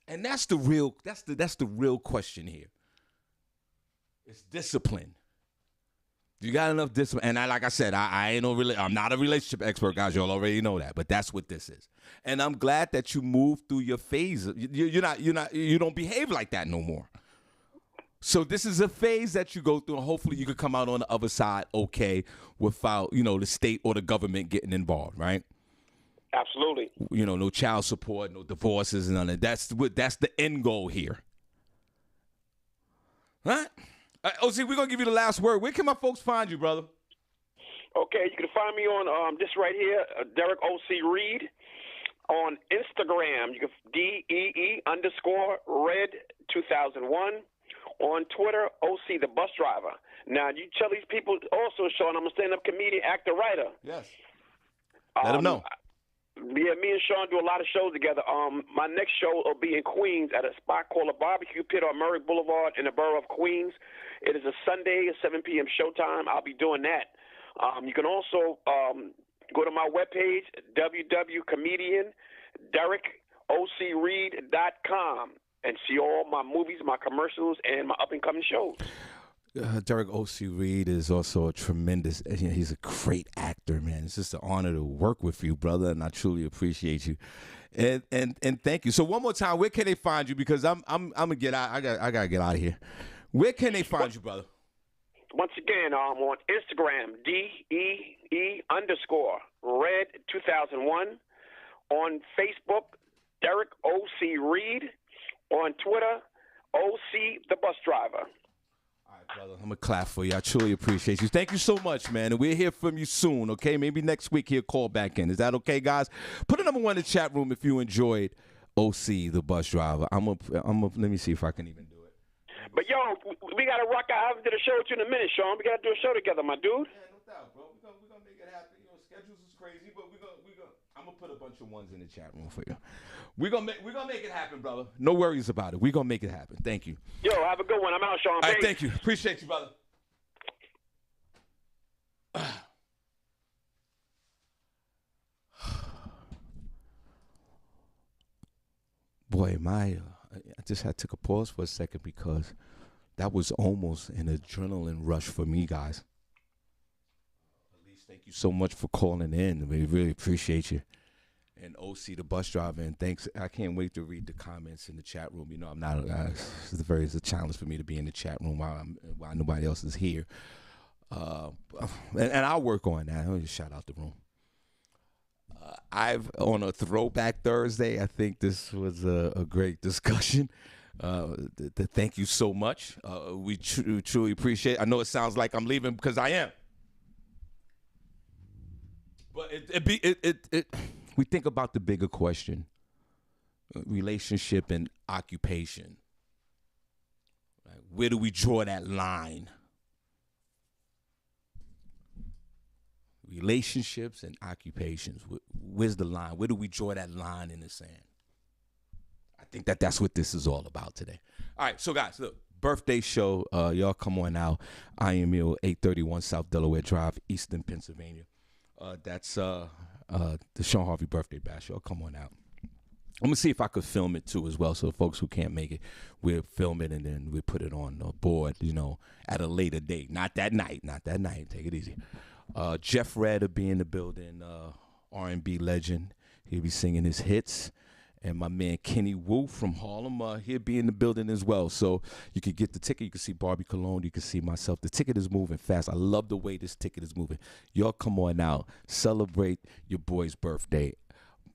And that's the real question here. It's discipline. You got enough discipline, and like I said, I'm not a relationship expert, guys. Y'all already know that, but that's what this is. And I'm glad that you moved through your phase. You don't behave like that no more. So this is a phase that you go through, and hopefully you could come out on the other side okay without the state or the government getting involved, right? Absolutely. No child support, no divorces, and none of that. That's the end goal here. Right? OC, we're going to give you the last word. Where can my folks find you, brother? Okay, you can find me on this right here, Derek O.C. Reed. On Instagram, you can DEE_Red 2001. On Twitter, OC the Bus Driver. Now, you tell these people also, Shawn, I'm a stand-up comedian, actor, writer. Yes. Let them know. Yeah, me and Shawn do a lot of shows together. My next show will be in Queens at a spot called a Barbecue Pit on Merrick Boulevard in the borough of Queens. It is a Sunday at 7 p.m. showtime. I'll be doing that. You can also go to my webpage, www.comedianDerekOCReed.com, and see all my movies, my commercials, and my up-and-coming shows. Derek O.C. Reed is also a tremendous, he's a great actor, man. It's just an honor to work with you, brother, and I truly appreciate you. And thank you. So one more time, where can they find you? Because I'm gonna get out. I gotta get out of here. Where can they find you, brother? Once again, I'm on Instagram, DEE_Red2001. On Facebook, Derek O.C. Reed. On Twitter, OC the Bus Driver. All right, brother. I'm going to clap for you. I truly appreciate you. Thank you so much, man. And we'll hear from you soon, okay? Maybe next week he'll call back in. Is that okay, guys? Put a number 1 in the chat room if you enjoyed OC the Bus Driver. Let me see if I can even do it. But, yo, we got to rock out. I haven't did a show with you in a minute, Shawn. We got to do a show together, my dude. Yeah, no doubt, bro. We're gonna make it happen. You know, schedules is crazy, but I'm going to put a bunch of ones in the chat room for you. We're gonna make it happen, brother. No worries about it. We're going to make it happen. Thank you. Yo, have a good one. I'm out, Shawn. All right, thank you. Appreciate you, brother. Boy, I just took a pause for a second because that was almost an adrenaline rush for me, guys. Elise, thank you so much for calling in. We really appreciate you. And OC the Bus Driver, and thanks. I can't wait to read the comments in the chat room. You know, I'm not. It's a challenge for me to be in the chat room while nobody else is here. And I'll work on that. I'll just shout out the room. On a Throwback Thursday, I think this was a great discussion. Thank you so much. We truly appreciate it. I know it sounds like I'm leaving because I am. But we think about the bigger question, relationship and occupation. Right? Where do we draw that line? Relationships and occupations. Where's the line? Where do we draw that line in the sand? I think that's what this is all about today. All right, so guys, look, birthday show. Y'all come on out. IMU 831 South Delaware Drive, Easton, Pennsylvania. That's the Shawn Harvey birthday bash. Y'all come on out. I'm going to see if I could film it too as well. So folks who can't make it, we'll film it and then we'll put it on the board, at a later date. Not that night. Take it easy. Jeff Red will be in the building, R&B legend. He'll be singing his hits. And my man Kenny Wu from Harlem, he'll be in the building as well. So you can get the ticket. You can see Barbi Cologne. You can see myself. The ticket is moving fast. I love the way this ticket is moving. Y'all come on out. Celebrate your boy's birthday.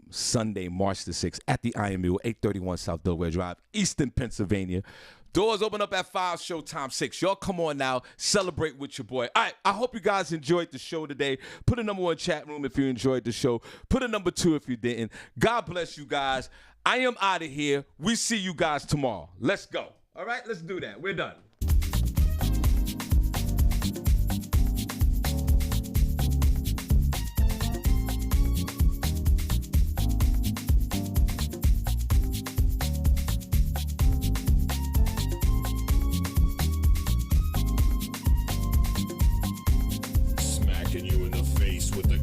Sunday, March the 6th at the IMU, 831 South Delaware Drive, Easton, Pennsylvania. Doors open up at 5, showtime 6. Y'all come on now. Celebrate with your boy. All right, I hope you guys enjoyed the show today. Put a number 1 chat room if you enjoyed the show. Put a number 2 if you didn't. God bless you guys. I am out of here. We see you guys tomorrow. Let's go. All right, let's do that. We're done.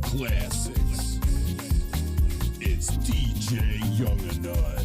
Classics. It's DJ Young and Nut.